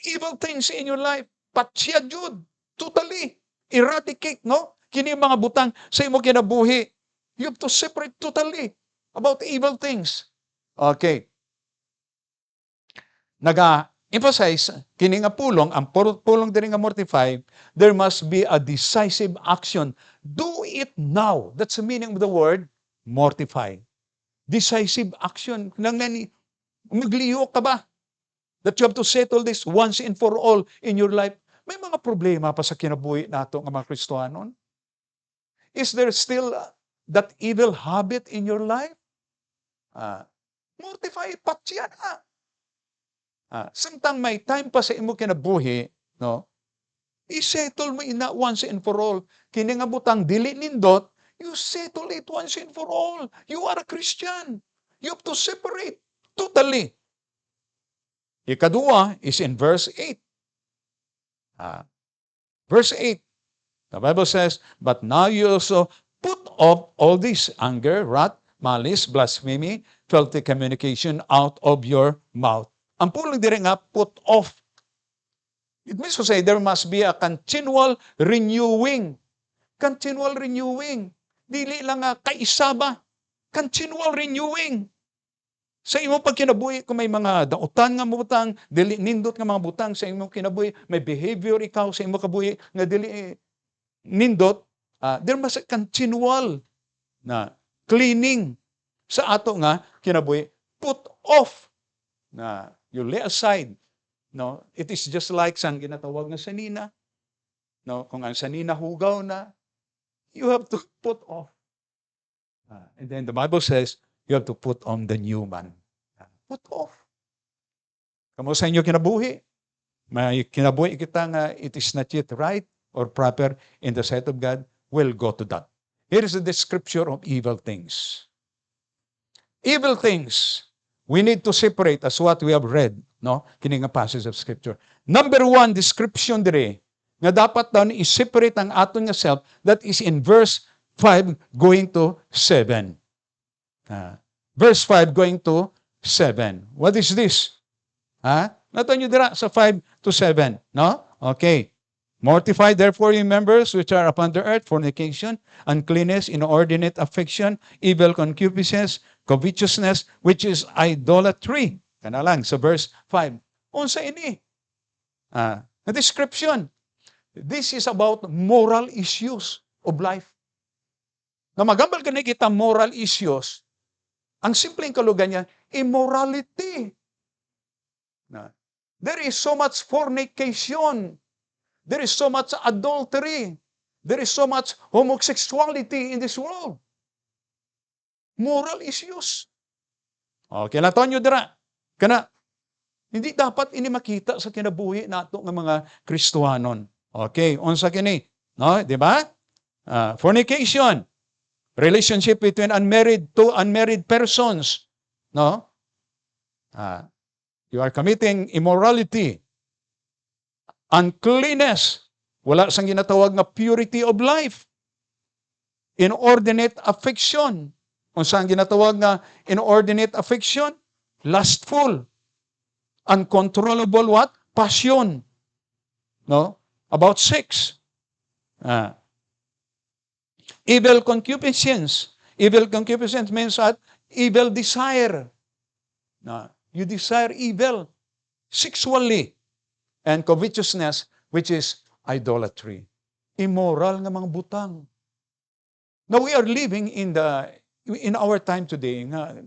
Evil things in your life, patsiya jud, totally, eradicate, no? Kini mga butang sa imo kinabuhi. You have to separate totally about evil things. Okay. Naga-emphasize, kini nga pulong, ang pulong diri nga mortify, there must be a decisive action. Do it now. That's the meaning of the word mortify. Decisive action. Magliyo ka ba? That you have to settle this once and for all in your life. May mga problema pa sa kinabuhi nato nga mga Kristohanon? Is there still that evil habit in your life? Mortify, patsiya na. Samtang may time pa sa imo kinabuhi, no? I-settle mo ina once and for all. Kini nga butang dili nindot, you settle it once and for all. You are a Christian. You have to separate totally. Ikadua is in verse 8. Verse 8. The Bible says, but now you also put off all this anger, wrath, malice, blasphemy, filthy communication out of your mouth. Ang pulong diri nga, put off. It means to say, there must be a continual renewing. Continual renewing. Dili lang nga kaisaba. Continual renewing. Sa imo pag kinabuhi, kung may mga dautan nga butang, dili nindot nga mga butang sa imo kinabuhi, may behavior ikaw sa imo kabuhi nga dili nindot, there must a continual na cleaning sa ato nga kinabuhi. Put off na you lay aside. No, it is just like sang ginatawag nga sanina. No, kung ang sanina hugaw na, you have to put off. And then the Bible says, you have to put on the new man. Put off. Kamo sa inyo kinabuhi. May kinabuhi kita nga it is not yet right or proper in the sight of God. We'll go to that. Here is a description of evil things. Evil things. We need to separate as what we have read, no? Kini nga passage of Scripture. Number 1, description dire, nga dapat daw ni i-separate ang aton nga self, that is in verse 5 going to 7. Verse 5 going to 7. What is this? Nato nyo dira sa 5 to 7, no? Okay. Mortify therefore your members which are upon the earth, fornication, uncleanness, inordinate affection, evil concupiscence, covetousness, which is idolatry. Kana lang sa verse 5. Unsa ini? A description. This is about moral issues of life. Na magambal ka na kita moral issues, ang simpleng kalugan niya, immorality. There is so much fornication. There is so much adultery. There is so much homosexuality in this world. Moral issues. Okay, naton nyo dira. Kana, hindi dapat ini makita sa kinabuhi nato ng mga Kristohanon. Okay, unsa kini? No, di ba? Fornication. Relationship between unmarried persons. No? You are committing immorality. Uncleanness. Wala sang ginatawag nga purity of life. Inordinate affection. Kung saan ginatawag nga inordinate affection? Lustful. Uncontrollable what? Passion. No? About sex. Evil concupiscence. Evil concupiscence means what? Evil desire. You desire evil sexually. And covetousness, which is idolatry. Immoral nga mga butang. Now we are living in our time today nga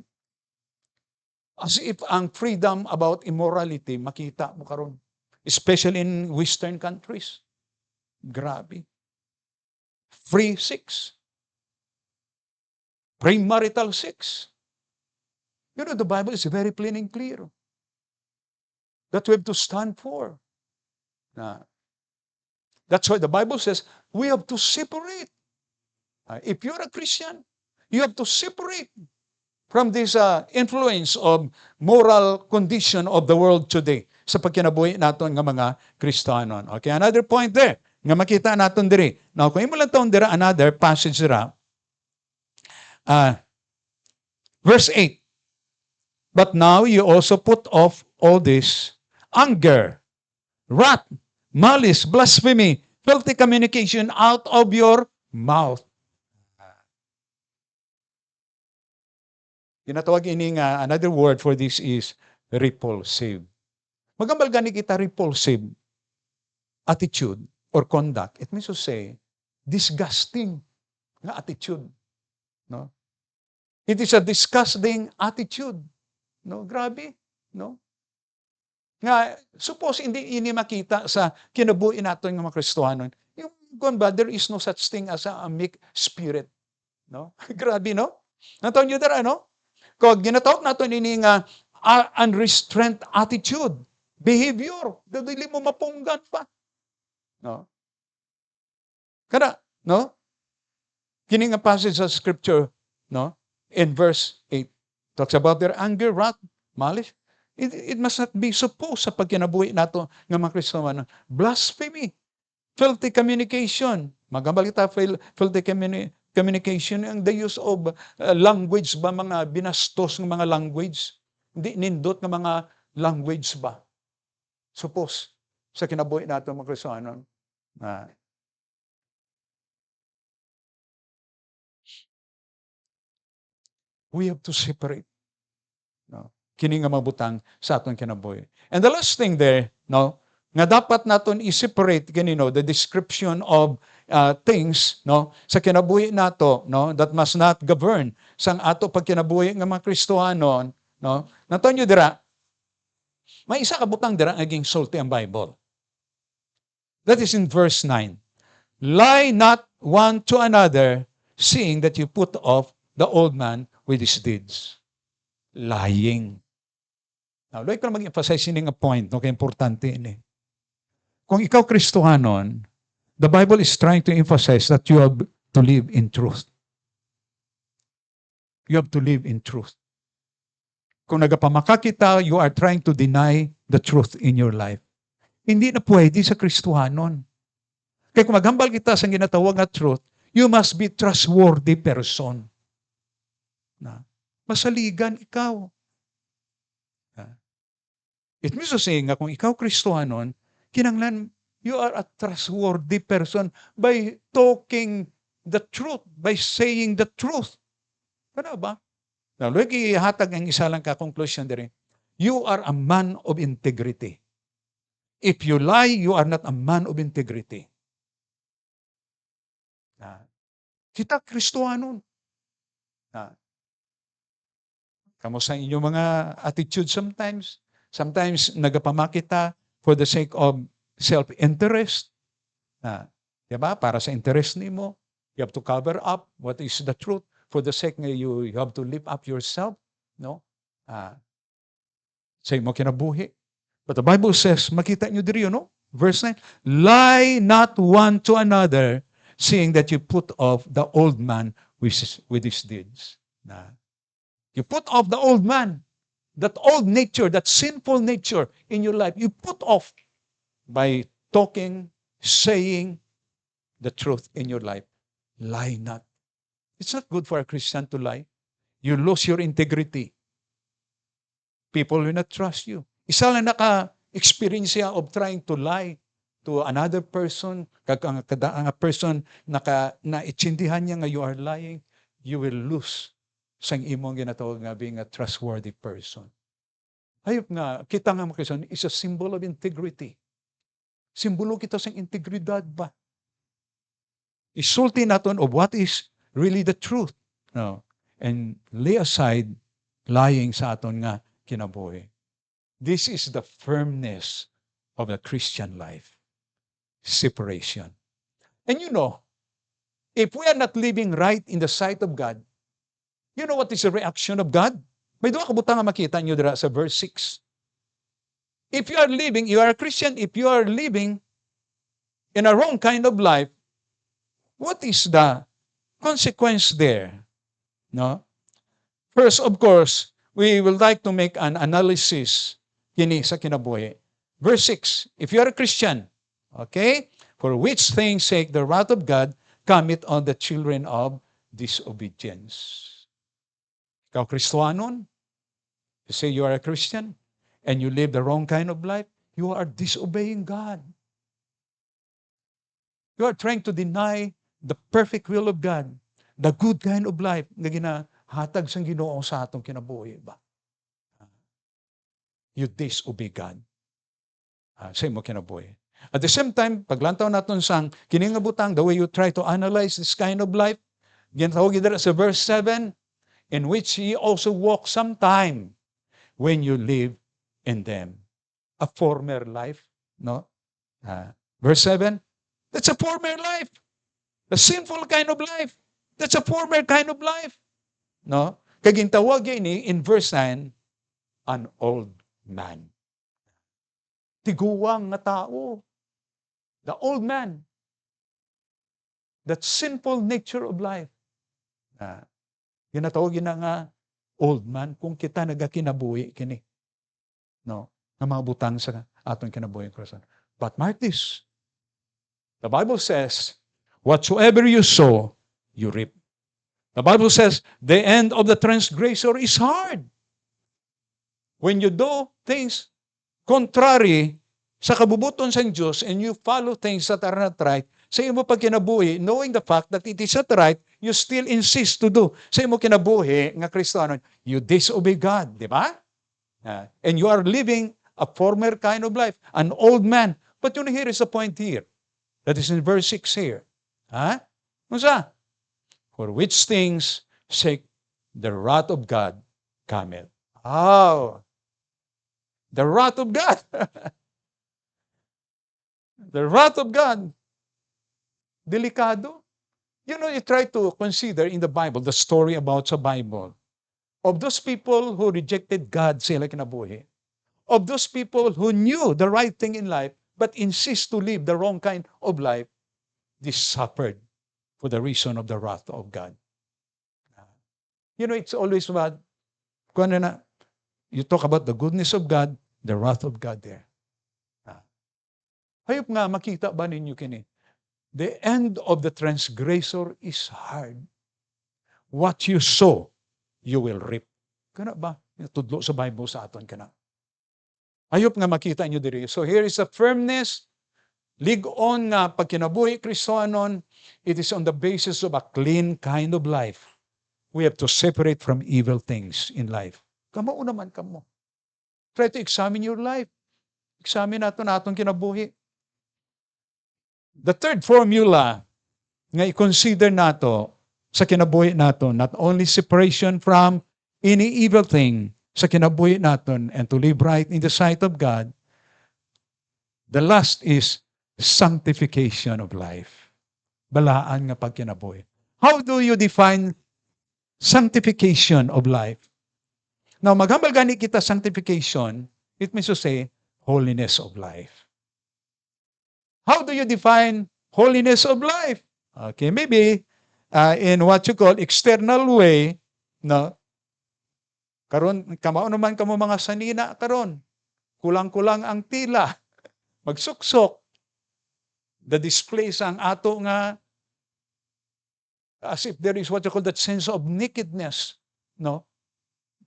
as if ang freedom about immorality makita mo karon. especially in Western countries. Grabe. Free sex. Premarital sex. You know, the Bible is very plain and clear that we have to stand for. That's why the Bible says we have to separate. If you're a Christian, you have to separate from this influence of moral condition of the world today sa pagkinabuhi naton nga mga Kristanon. Okay, another point there nga makita naton diri. Now, kung imo lang taon dira another passage dira, verse 8. But now you also put off all this: anger, wrath, malice, blasphemy, filthy communication out of your mouth. Ginatawag ini nga, another word for this is repulsive. Magambal gani kita repulsive attitude or conduct. It means to say, disgusting na attitude. No? It is a disgusting attitude. No, grabe, no? Nga, suppose hindi ini makita sa kinabuhi naton ng mga Kristohanon. Yung kung ba, there is no such thing as a meek spirit. No? Grabe, no? Nataon nyo dara, no? Kung ginatawag natin ini nga unrestrained attitude, behavior, dili mo mapunggan pa. No? Kada, no? Kini nga passage sa scripture, no? In verse 8, talks about their anger, wrath, malice. It must not be supposed sa pagkinabuhi nato nga mga Kristohanon. Blasphemy, filthy communication. Magambal kita, filthy communication, ang the use of language ba, mga binastos ng mga language, hindi nindot ng mga language ba. Suppose, sa kinabuhi nato mga Kristohanon. We have to separate. No? Kini nga mabutang sa aton kinabuhi. And the last thing there, no, nga dapat naton i-separate kanino the description of things, no, sa kinabuhi nato, no, that must not govern sang ato pagkinabuhi nga mga Kristohanon, no. Naton nyo dira, may isa ka butang dira naging sulti ang Bible. That is in verse 9. Lie not one to another, seeing that you put off the old man with his deeds. Lying. Now, like ko na mag-emphasize yun nga point, no, kaya importante ini. Kung ikaw Kristohanon, the Bible is trying to emphasize that you have to live in truth. You have to live in truth. Kung nagapamaka kita, you are trying to deny the truth in your life. Hindi na pwede sa Kristohanon. Kaya kung maghambal kita sa ginatawag na truth, you must be trustworthy person. Na, masaligan ikaw. It means to say nga kung ikaw Kristohanon, kinanglan you are a trustworthy person by talking the truth, by saying the truth. Ano ba? Now, lagi hatag ang isa lang ka-conclusion dire. You are a man of integrity. If you lie, you are not a man of integrity. Kita Kristohanon. Kamusta inyong mga attitude sometimes? Sometimes nagapamakita for the sake of self-interest. Diba? Para sa interest nimo, you have to cover up what is the truth. For the sake nga you have to lift up yourself. No? Say mo kinabuhi. But the Bible says, makita nyo diri, no? Verse 9, lie not one to another, seeing that you put off the old man with his deeds. You put off the old man. That old nature, that sinful nature in your life, you put off by talking, saying the truth in your life. Lie not. It's not good for a Christian to lie. You lose your integrity. People will not trust you. Isa lang naka-experience siya of trying to lie to another person, ang person na-itsindihan niya nga you are lying, you will lose sang imong ginatawag nga being a trustworthy person. Hayop nga, kita nga mga Kristohanon is a symbol of integrity. Simbolo kita sang integridad ba? Isulti naton of what is really the truth. No? And lay aside lying sa aton nga kinabuhi. This is the firmness of the Christian life. Separation. And you know, if we are not living right in the sight of God, you know what is the reaction of God? May duha ka butang nga makita nyo dira sa verse 6. If you are living, you are a Christian, if you are living in a wrong kind of life, what is the consequence there? No? First, of course, we will like to make an analysis kini sa kinabuhi. Verse 6, if you are a Christian, okay, for which things sake the wrath of God cometh on the children of disobedience. Ikaw Kristohanon, you say you are a Christian, and you live the wrong kind of life, you are disobeying God. You are trying to deny the perfect will of God, the good kind of life na ginahatag sang Ginoo sa atong kinabuhi ba? You disobey God. Sa imo kinabuhi. At the same time, paglantaw naton sang kiningabutang, the way you try to analyze this kind of life, ginatawag dira sa verse 7, in which ye also walk sometime when you live in them. A former life, no? Verse 7, that's a former life. The sinful kind of life. That's a former kind of life. No? Kagintawag ini in verse 9, an old man. Tiguwang nga tao. The old man. That sinful nature of life. Ginatawag na nga old man kung kita nagakinabuhi kini. No? Nga mga butang sa atong kinabuhi Kristo. But mark this. The Bible says, whatsoever you sow, you reap. The Bible says, the end of the transgressor is hard. When you do things contrary sa kabubuton sa Diyos and you follow things that are not right, sa imo pagkinabuhi, knowing the fact that it is not right, you still insist to do. Sa imo kinabuhi, nga Kristiyano, you disobey God, di ba? And you are living a former kind of life, an old man. But you know, here is the point here. That is in verse 6 here. Unsa? For which things sake the wrath of God cometh. Oh, the wrath of God. The wrath of God. Delikado. You know, you try to consider in the Bible, the story about the Bible, of those people who rejected God sila kinabuhi, of those people who knew the right thing in life, but insist to live the wrong kind of life, they suffered for the reason of the wrath of God. You know, it's always about, you talk about the goodness of God, the wrath of God there. Hayop nga, makita ba ninyo kini? The end of the transgressor is hard. What you sow, you will reap. Kana ba? Tudlo sa Bible sa aton kana. Hayop nga makita nyo diri. So here is a firmness, lig-on nga pagkinabuhi Kristohanon, it is on the basis of a clean kind of life. We have to separate from evil things in life. Kamo naman kamo. Try to examine your life. Examine naton kinabuhi. The third formula nga i-consider nato sa kinabuhi naton, not only separation from any evil thing sa kinabuhi naton and to live right in the sight of God, the last is sanctification of life. Balaan nga pagkinabuhi. How do you define sanctification of life? Now, maghambal gani kita sanctification, it means to say, holiness of life. How do you define holiness of life? Okay, maybe in what you call external way, no? Karon kamao naman kamo mga sanina karon. Kulang-kulang ang tila. Magsuksok. The display sang ato nga as if there is what you call that sense of nakedness, no?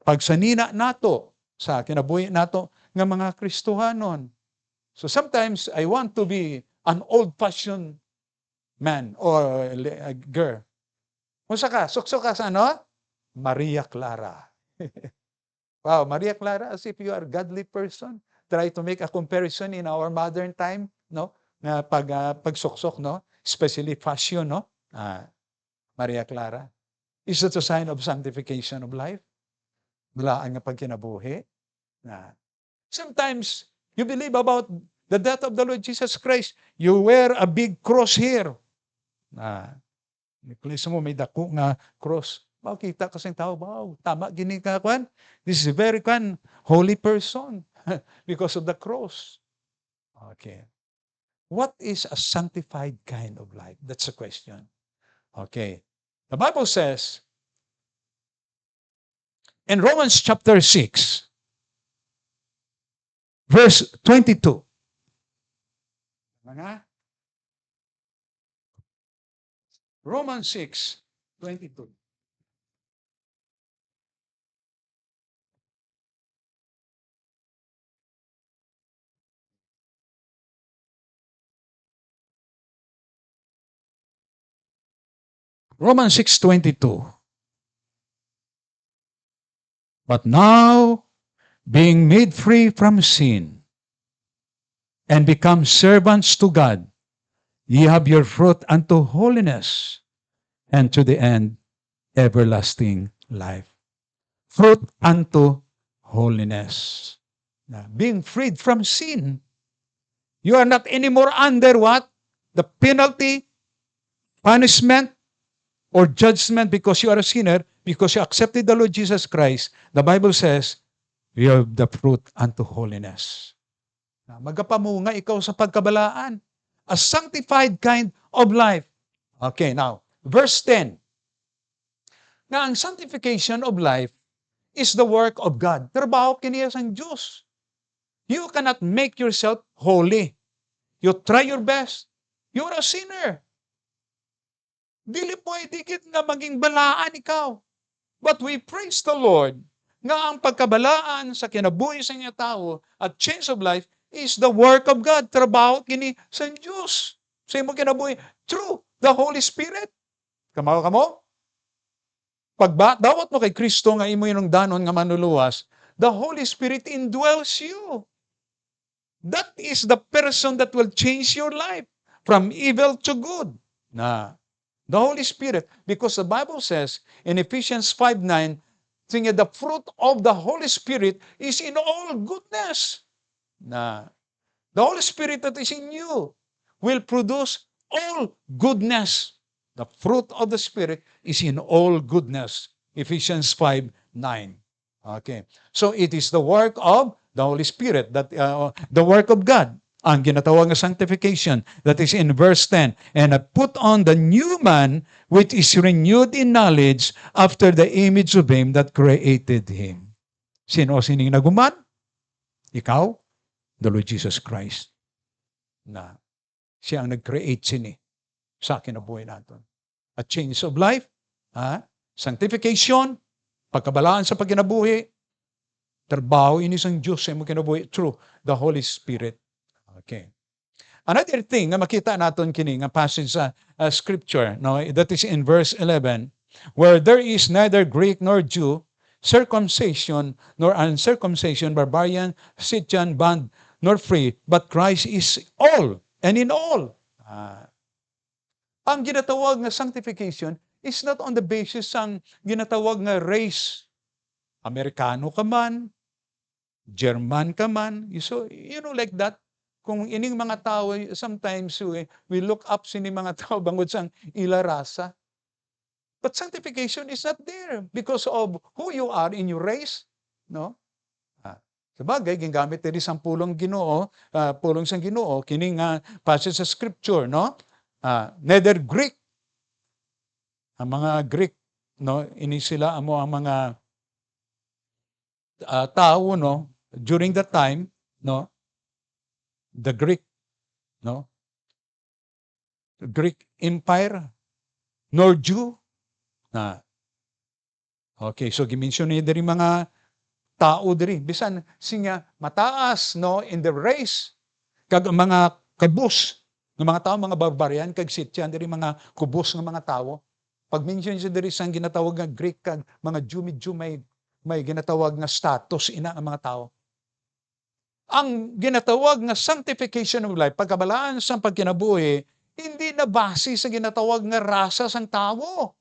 Pagsanina nato sa kinabuhi nato nga mga Kristohanon. So sometimes I want to be an old-fashioned man or a girl. Kung ka, suksok ka sa ano? Maria Clara. Wow, Maria Clara, as if you are a godly person. Try to make a comparison in our modern time, no? Na pagsuksok, no? Especially fashion, no? Maria Clara. Is it a sign of sanctification of life? Balaan nga pagkinabuhi. Sometimes, you believe about the death of the Lord Jesus Christ. You wear a big cross here. Place mo, may dako nga cross. Makita kasi tao, wow, tama gini ka, kwan. This is a very holy person because of the cross. Okay. What is a sanctified kind of life? That's the question. Okay. The Bible says, in Romans chapter 6, verse 22. Romans 6, 22. Romans 6:22. But now, being made free from sin and become servants to God, ye have your fruit unto holiness, and to the end, everlasting life. Fruit unto holiness. Now, being freed from sin. You are not anymore under what? The penalty, punishment, or judgment because you are a sinner, because you accepted the Lord Jesus Christ. The Bible says, you have the fruit unto holiness. Magapamunga ikaw sa pagkabalaan. A sanctified kind of life. Okay, now, verse 10. Na ang sanctification of life is the work of God. Trabaho kiniya sang Diyos. You cannot make yourself holy. You try your best. You're a sinner. Dili pwede kit nga maging balaan ikaw. But we praise the Lord nga ang pagkabalaan sa kinabuhi sa inyong tao at change of life is the work of God. Trabaho kini sa Diyos. Sa imong kinabuhi through the Holy Spirit. Kamo? Pagdawat mo kay Kristo nga imo yung danon nga manuluwas, the Holy Spirit indwells you. That is the person that will change your life from evil to good. The Holy Spirit, because the Bible says in Ephesians 5:9, the fruit of the Holy Spirit is in all goodness. The Holy Spirit that is in you will produce all goodness. The fruit of the Spirit is in all goodness. Ephesians 5:9. Okay. So it is the work of the Holy Spirit, that the work of God. Ang ginatawag na sanctification, that is in verse 10. And I put on the new man, which is renewed in knowledge after the image of him that created him. Sino sining naguman? Ikaw? The Lord Jesus Christ. Siya ang nag-create sini sa kinabuhi natin. A change of life, sanctification, pagkabalaan sa pagkinabuhi, trabaho ini sang Diyos sa imong kinabuhi through the Holy Spirit. Okay. Another thing na makita natin kini nga passage sa scripture, that is in verse 11, where there is neither Greek nor Jew, circumcision nor uncircumcision, barbarian, Scythian, bond, nor free, but Christ is all and in all. Ang ginatawag na sanctification is not on the basis ng ginatawag na race. Amerikano ka man, German ka man, so, like that. Kung ining mga tao, sometimes we look up sa ining mga tao bangod sang ila rasa. But sanctification is not there because of who you are in your race. No? Sabagay, gingamit din sang pulong sang Ginoo, kining passage sa scripture, no? Neither Greek. Ang mga Greek, no, ini sila ang mga tao, no, during that time, no, the Greek Empire, nor Jew. Okay, so gimension niya diri mga tao diri. Bisan siya mataas, no, in the race. Kag mga kabus ng mga tao, mga barbarian, kag Scythian, diri mga kubos ng mga tao. Pag mention siya diri sang ginatawag nga Greek, kag mga Jew, medyo may ginatawag nga status ina ang mga tao. Ang ginatawag na sanctification of life, pagkabalaan sa pagkinabuhi, hindi na base sa ginatawag na rasa sang tao.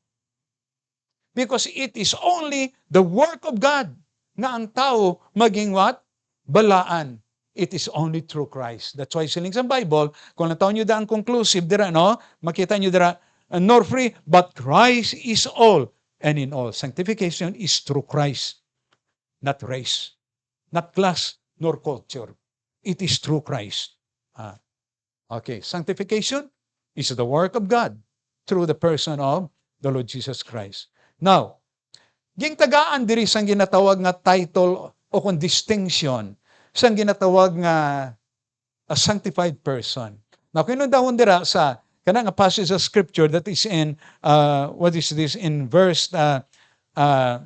Because it is only the work of God na ang tao maging what? Balaan. it is only through Christ. That's why siling sa Bible, kung nataon nyo ang conclusive dira, no? Makita nyo dira, nor free, but Christ is all and in all. Sanctification is through Christ, not race, not class, nor culture. It is through Christ. Okay, sanctification is the work of God through the person of the Lord Jesus Christ. Now, ging tagaan diri sang ginatawag nga title o kung distinction sang ginatawag nga a sanctified person. Now, kinundahon dira sa kana nga passage of scripture that is in what is this in verse 12.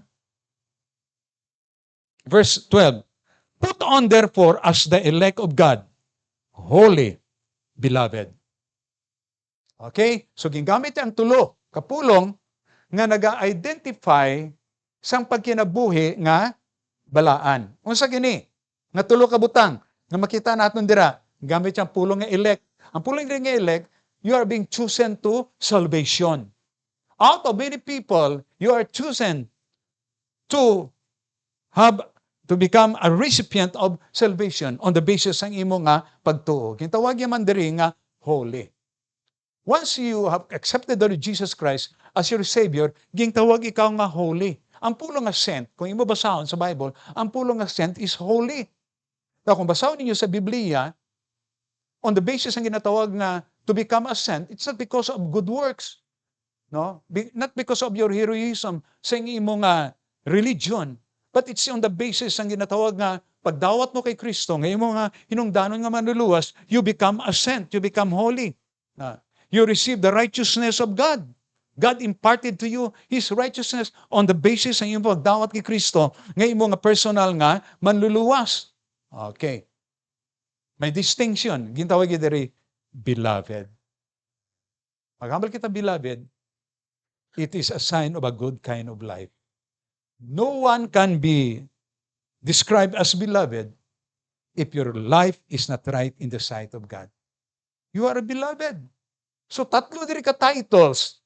Put on therefore as the elect of God, holy, beloved. Okay? So gingamit ang tulo kapulong nga naga-identify sang pagkinabuhi nga balaan. Unsa kini? Nga tulo ka butang nga makita naton dira gamit ang pulong nga elect. Ang pulong nga elect, you are being chosen to salvation. Out of many people, you are chosen to become a recipient of salvation on the basis ng imo nga pagtuo. Gintawag man diri nga holy. Once you have accepted the Lord Jesus Christ as your Savior, gintawag ikaw nga holy. Ang pulong nga saint, kung imo basahon sa Bible, ang pulong nga saint is holy. Now, kung basahon ninyo sa Biblia, on the basis ng ginatawag na to become a saint, it's not because of good works. No? Not because of your heroism sa imo nga religion, but it's on the basis ng ginatawag nga pagdawat mo kay Kristo, nga imo nga hinungdanon nga manluluwas, you become a saint, you become holy. You receive the righteousness of God. God imparted to you His righteousness on the basis ng iyong pagdawat kay Kristo, nga imo nga personal nga manluluwas. Okay. May distinction. Gintawag diri beloved. Pagambal kita beloved, it is a sign of a good kind of life. No one can be described as beloved if your life is not right in the sight of God. You are a beloved. So tatlo diri ka titles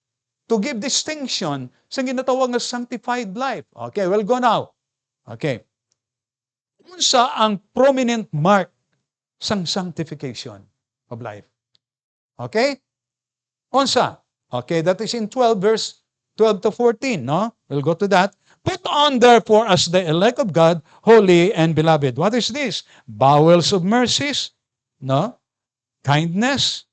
to give distinction sa ginatawag nga sanctified life. Okay, we'll go now. Okay. Unsa ang prominent mark sang sanctification of life? Okay? Unsa? Okay, that is in 12 verse 12 to 14, no? We'll go to that. Put on therefore as the elect of God, holy and beloved. What is this? Bowels of mercies, no? Kindness,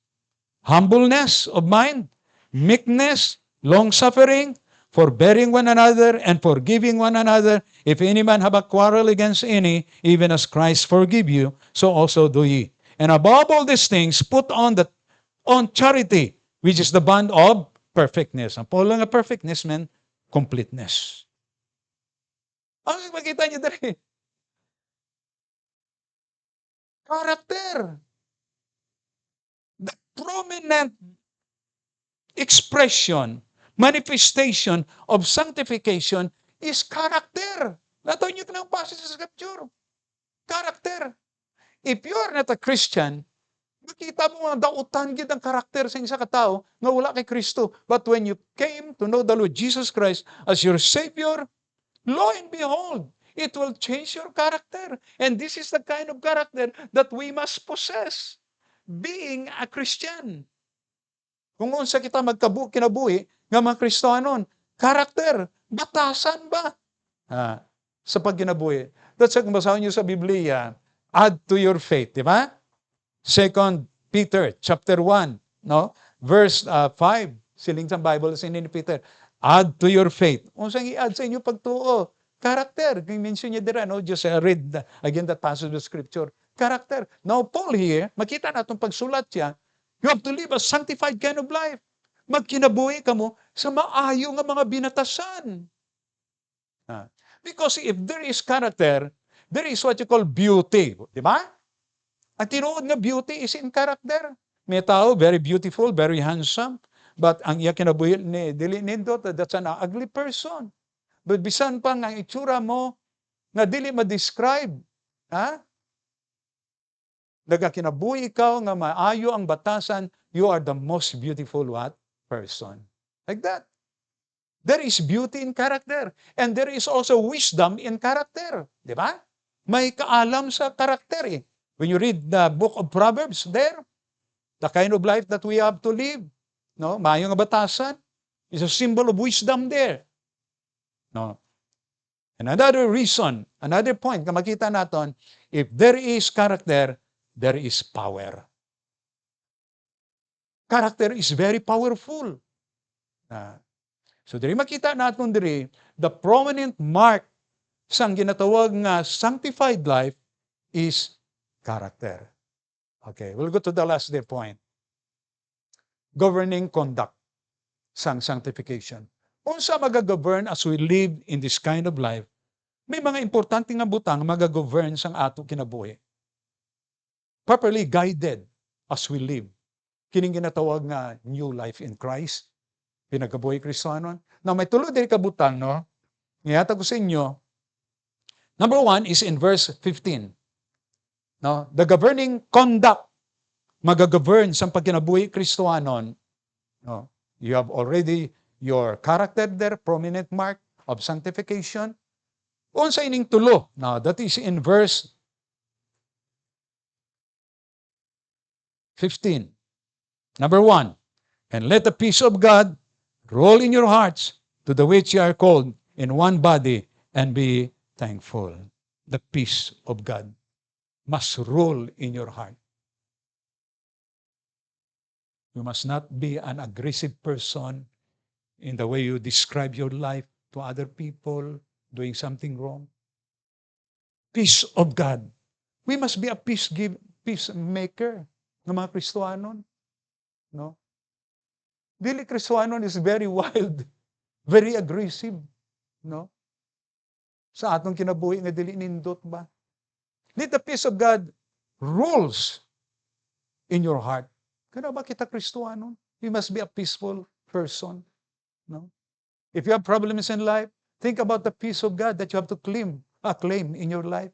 humbleness of mind, meekness, long-suffering, forbearing one another, and forgiving one another. If any man have a quarrel against any, even as Christ forgive you, so also do ye. And above all these things, put on charity, which is the bond of perfectness. Ang polo nga perfectness meant completeness. Ang makita niyo dali. Character. The prominent expression, manifestation of sanctification is character. Nataw niyo ng passage sa Scripture. Character. If you are not a Christian, makita mo nga dautan gid ang karakter sa isa ka tao nga wala kay Kristo. But when you came to know the Lord Jesus Christ as your Savior, lo and behold, it will change your character. And this is the kind of character that we must possess, being a Christian. Kung unsa kita kinabuhi nga mga Kristiyanon, character, batasan ba? Sa pagkinabuhi. That's why kung basahon niyo sa Biblia, add to your faith, di ba? 2 Peter chapter 1, no? Verse 5, siling sa Bible sa ni Peter, add to your faith. Unsang i-add sa inyo pagtuo? Character. Kung mention niya dira, no? Just read again that passage of Scripture. Character. Now, Paul here, makita natong pagsulat siya, you have to live a sanctified kind of life. Magkinabuhi ka mo sa maayo nga mga binatasan. Because if there is character, there is what you call beauty. Di ba? Ang tinuod nga beauty is in character. May tao, very beautiful, very handsome, but ang iya kinabuhi ni dili nindot, that's an ugly person. But bisan pa nga itsura mo, nga dili ma-describe, nagakinabuhi ikaw nga maayo ang batasan, you are the most beautiful what? Person. Like that. There is beauty in character. And there is also wisdom in character. Di ba? May kaalam sa karakter eh. When you read the book of Proverbs there, the kind of life that we have to live, no, maayong nga batasan, is a symbol of wisdom there. No. And another reason, another point na makita natin, if there is character, there is power. Character is very powerful. So diri makita natin diri, the prominent mark sang ginatawag nga sanctified life is character. Okay, we'll go to the last point. Governing conduct sang sanctification. Unsa magagovern as we live in this kind of life, may mga importante nga butang magagovern sang ato kinabuhi. Properly guided as we live. Kining ginatawag nga new life in Christ, pinagabuhi Kristiyanon. Now, may tulo diri ka butang, no? Ngayata ko sa inyo. Number 1 is in verse 15. No? The governing conduct magagovern sa pagkinabuhi Kristiyanon. No? You have already your character there, prominent mark of sanctification. Unsa ining tulo? Now, that is in verse 15. Number 1, and let the peace of God rule in your hearts, to the which you are called in one body, and be thankful. The peace of God must rule in your heart. You must not be an aggressive person in the way you describe your life to other people, doing something wrong. Peace of God. We must be a peacemaker ng mga Kristiyanon. No? Dili Kristiyanon is very wild, very aggressive. No? Sa atong kinabuhi nga dili nindot ba? Let the peace of God rules in your heart. Kaya ba kita Kristiyanon? We must be a peaceful person. No? If you have problems in life, think about the peace of God that you have to claim in your life.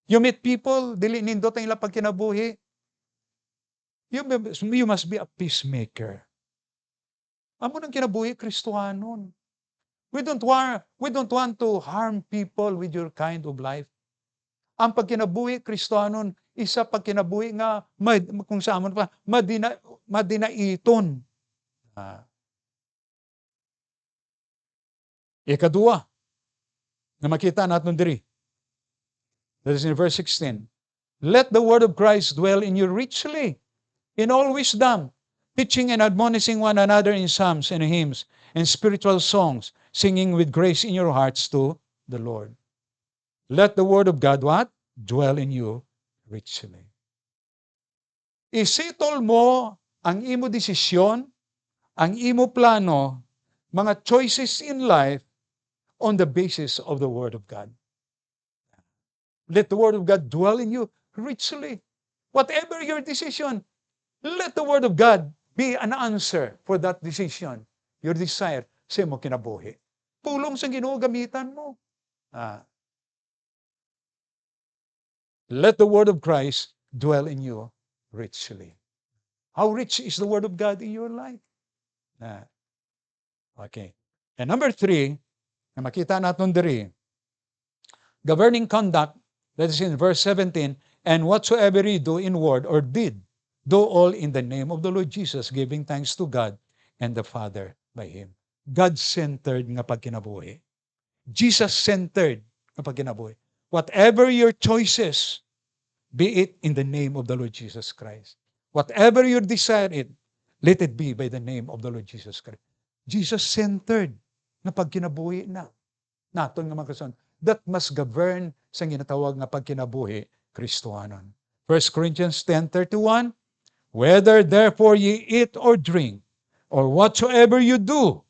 You meet people, dili nindot ang ilang pagkinabuhi. You must be a peacemaker. Amo nang kinabuhi Kristiyanon. We don't want to harm people with your kind of life. Ang pagkinabuhi Kristiyanon, isa pagkinabuhi nga kung saan pa madinaiton. Ikadua, na makita natin diri. That is in verse 16. Let the word of Christ dwell in you richly, in all wisdom, teaching and admonishing one another in psalms and hymns and spiritual songs, singing with grace in your hearts to the Lord. Let the word of God what? Dwell in you richly. Isitol mo ang imo desisyon, ang imo plano, mga choices in life on the basis of the word of God. Let the word of God dwell in you richly. Whatever your decision, let the word of God be an answer for that decision, your desire sa imo kinabuhi. Pulong sa Ginoo gamitan mo. Let the word of Christ dwell in you richly. How rich is the word of God in your life? Okay. And number 3, na makita natin diri, governing conduct, that is in verse 17, and whatsoever you do in word or deed, do all in the name of the Lord Jesus, giving thanks to God and the Father by Him. God-centered nga pagkinabuhi. Jesus-centered nga pagkinabuhi. Whatever your choices, be it in the name of the Lord Jesus Christ. Whatever you desire it, let it be by the name of the Lord Jesus Christ. Jesus-centered nga pagkinabuhi na. Naton nga mga kason. That must govern sa ginatawag nga pagkinabuhi Kristiyanon. 1 Corinthians 10:31, whether therefore ye eat or drink, or whatsoever you do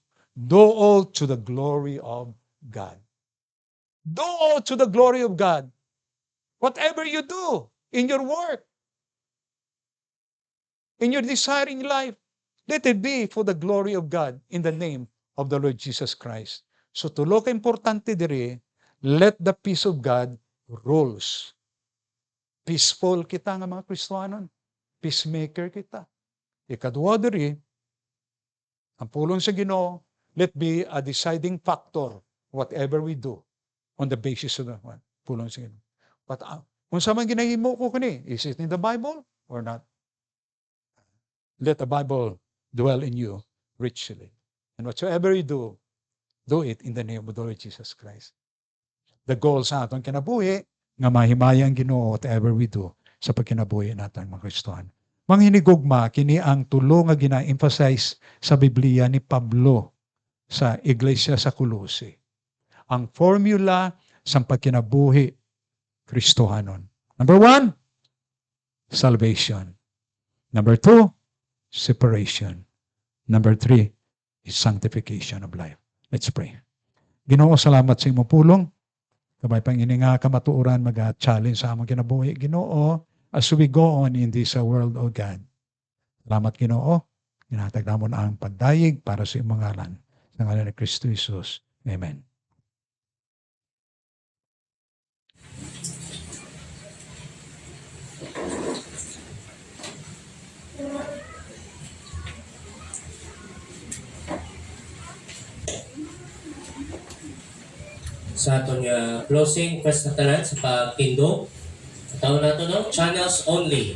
all to the glory of God. Do all to the glory of God. Whatever you do in your work, in your desire in life, let it be for the glory of God in the name of the Lord Jesus Christ. So tulo ka importante diri, let the peace of God rules. Peaceful kita nga mga Kristiyanon. Peacemaker kita. Ikadua diri, ang pulong sa Ginoo, let be a deciding factor whatever we do on the basis of the pulong sa Ginoo. But Kung sa man ginahimo ko kani, is it in the Bible or not? Let the Bible dwell in you richly. And whatsoever you do it in the name of the Lord Jesus Christ. The goal sa atong kinabuhi, nga mahimaya ang Ginoo whatever we do sa pagkinabuhi natin mga Kristohan. Manghinigugma, kini ang tulo nga gina-emphasize sa Biblia ni Pablo sa iglesia sa Colossae. Ang formula sa pagkinabuhi Kristohanon. Number 1, salvation. Number 2, separation. Number 3 is sanctification of life. Let's pray. Ginoo, salamat sa imong pulong. Kabay pang ini nga kamatuoran mag-challenge sa among kinabuhi. Ginoo, as we go on in this world, O God. Salamat Ginoo. Ginatag namon ang pagdayeg para sa imong ngalan. Sa ngalan ni Kristo Jesus. Amen. Sa atong closing press na tanan sa pagtindog. Sa taon nato no, channels only.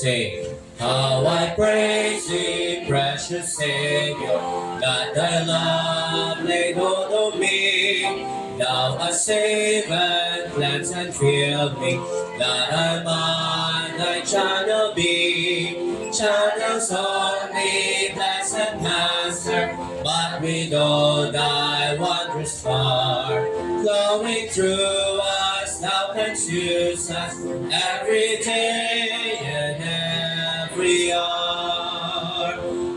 Say, how I praise thee, precious Savior, that thy love laid hold of me. Thou hast saved and cleansed and filled me, that I might thy channel be. Channels only, blessed Master, but with all thy wondrous power, flowing through us, thou canst use us every day and every hour.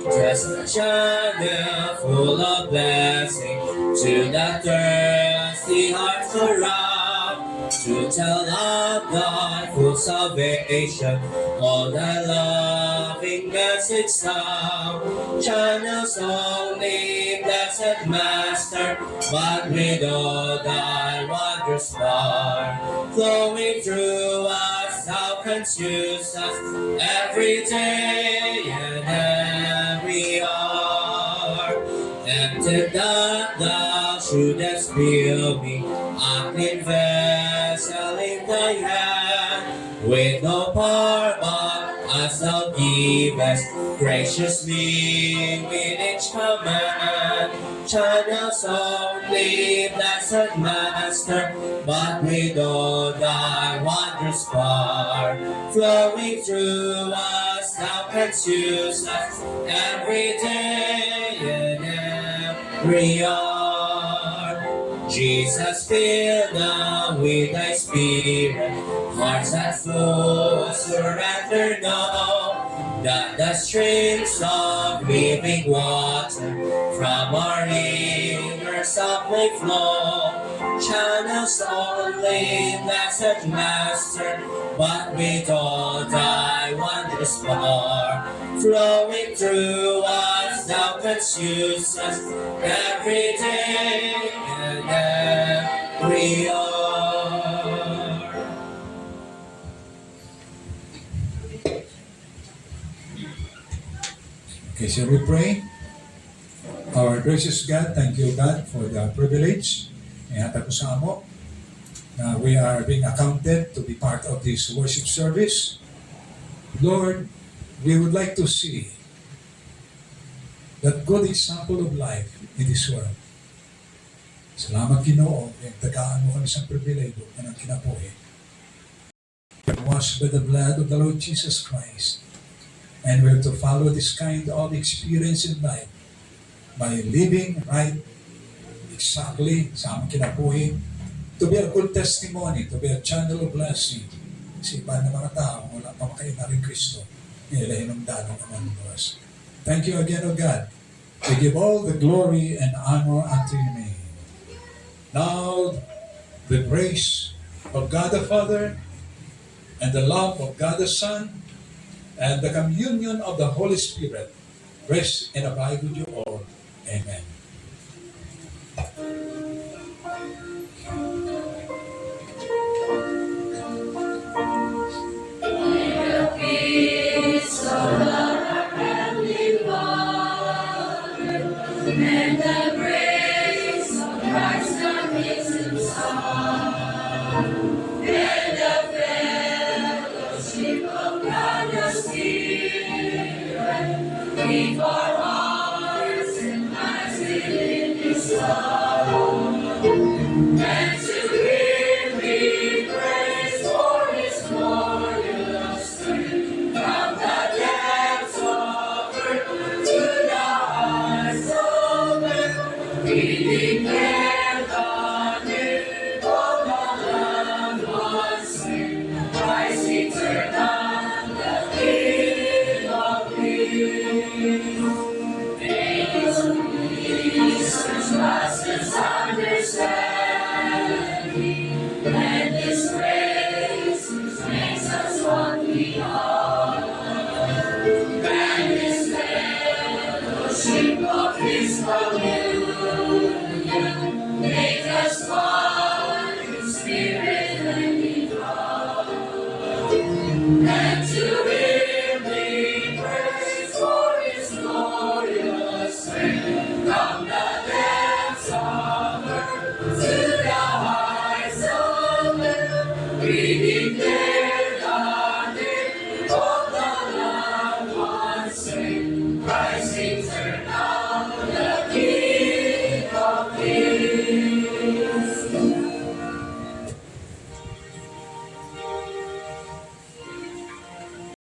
Just a channel full of blessing to the thirsty hearts around, to tell of thy full salvation, all thy loving message sound. Channels only, blessed Master, but with all thy wondrous power, flowing through us, thou canst use us every day and every hour. Tempted that thou shouldest fill me, a clean vessel in thy hand, with no power but as thou givest graciously with each command. Channels only, blessed Master, but with all thy wondrous power, flowing through us, thou canst use us every day and every hour. Jesus, fill now with thy spirit, hearts that flow surrender now, that the streams of living water from our ears up may flow. Channels only, blessed Master, but with all thy wondrous power, flowing through us, thou canst use us every day and every hour. Okay, shall we pray? Our gracious God, thank you God for the privilege ihatag ko sa amo na we are being accounted to be part of this worship service. Lord, we would like to see that good example of life in this world. Salamat Ginoo, yung tagaan mo kami sa pribilego na ng kinabuhi. Washed by the blood of the Lord Jesus Christ. And we have to follow this kind of experience in life by living right exactly sa aming kinabuhi, to be a good testimony, to be a channel of blessing sa iba na mga tao wala pa makaina rin Kristo, nilahin ng dalong among Diyos. Thank you again, O God. We give all the glory and honor unto your name. Now, the grace of God the Father and the love of God the Son and the communion of the Holy Spirit rest and abide with you all. Amen. And the grace of Christ our risen Son, and the fellowship of God the Spirit, keep our hearts and minds in His love, and to Him be praise for His glorious strength from the depths of earth to the heights of earth. We declare the name of the Lamb was slain, Christ eternal, the King of kings. May His peace surpass His understanding, and His grace makes us what we are, and His fellowship of His communion make us one in spirit and in heart. And to Him be praise for His glorious strength from the depths of earth to the heights of earth. We declare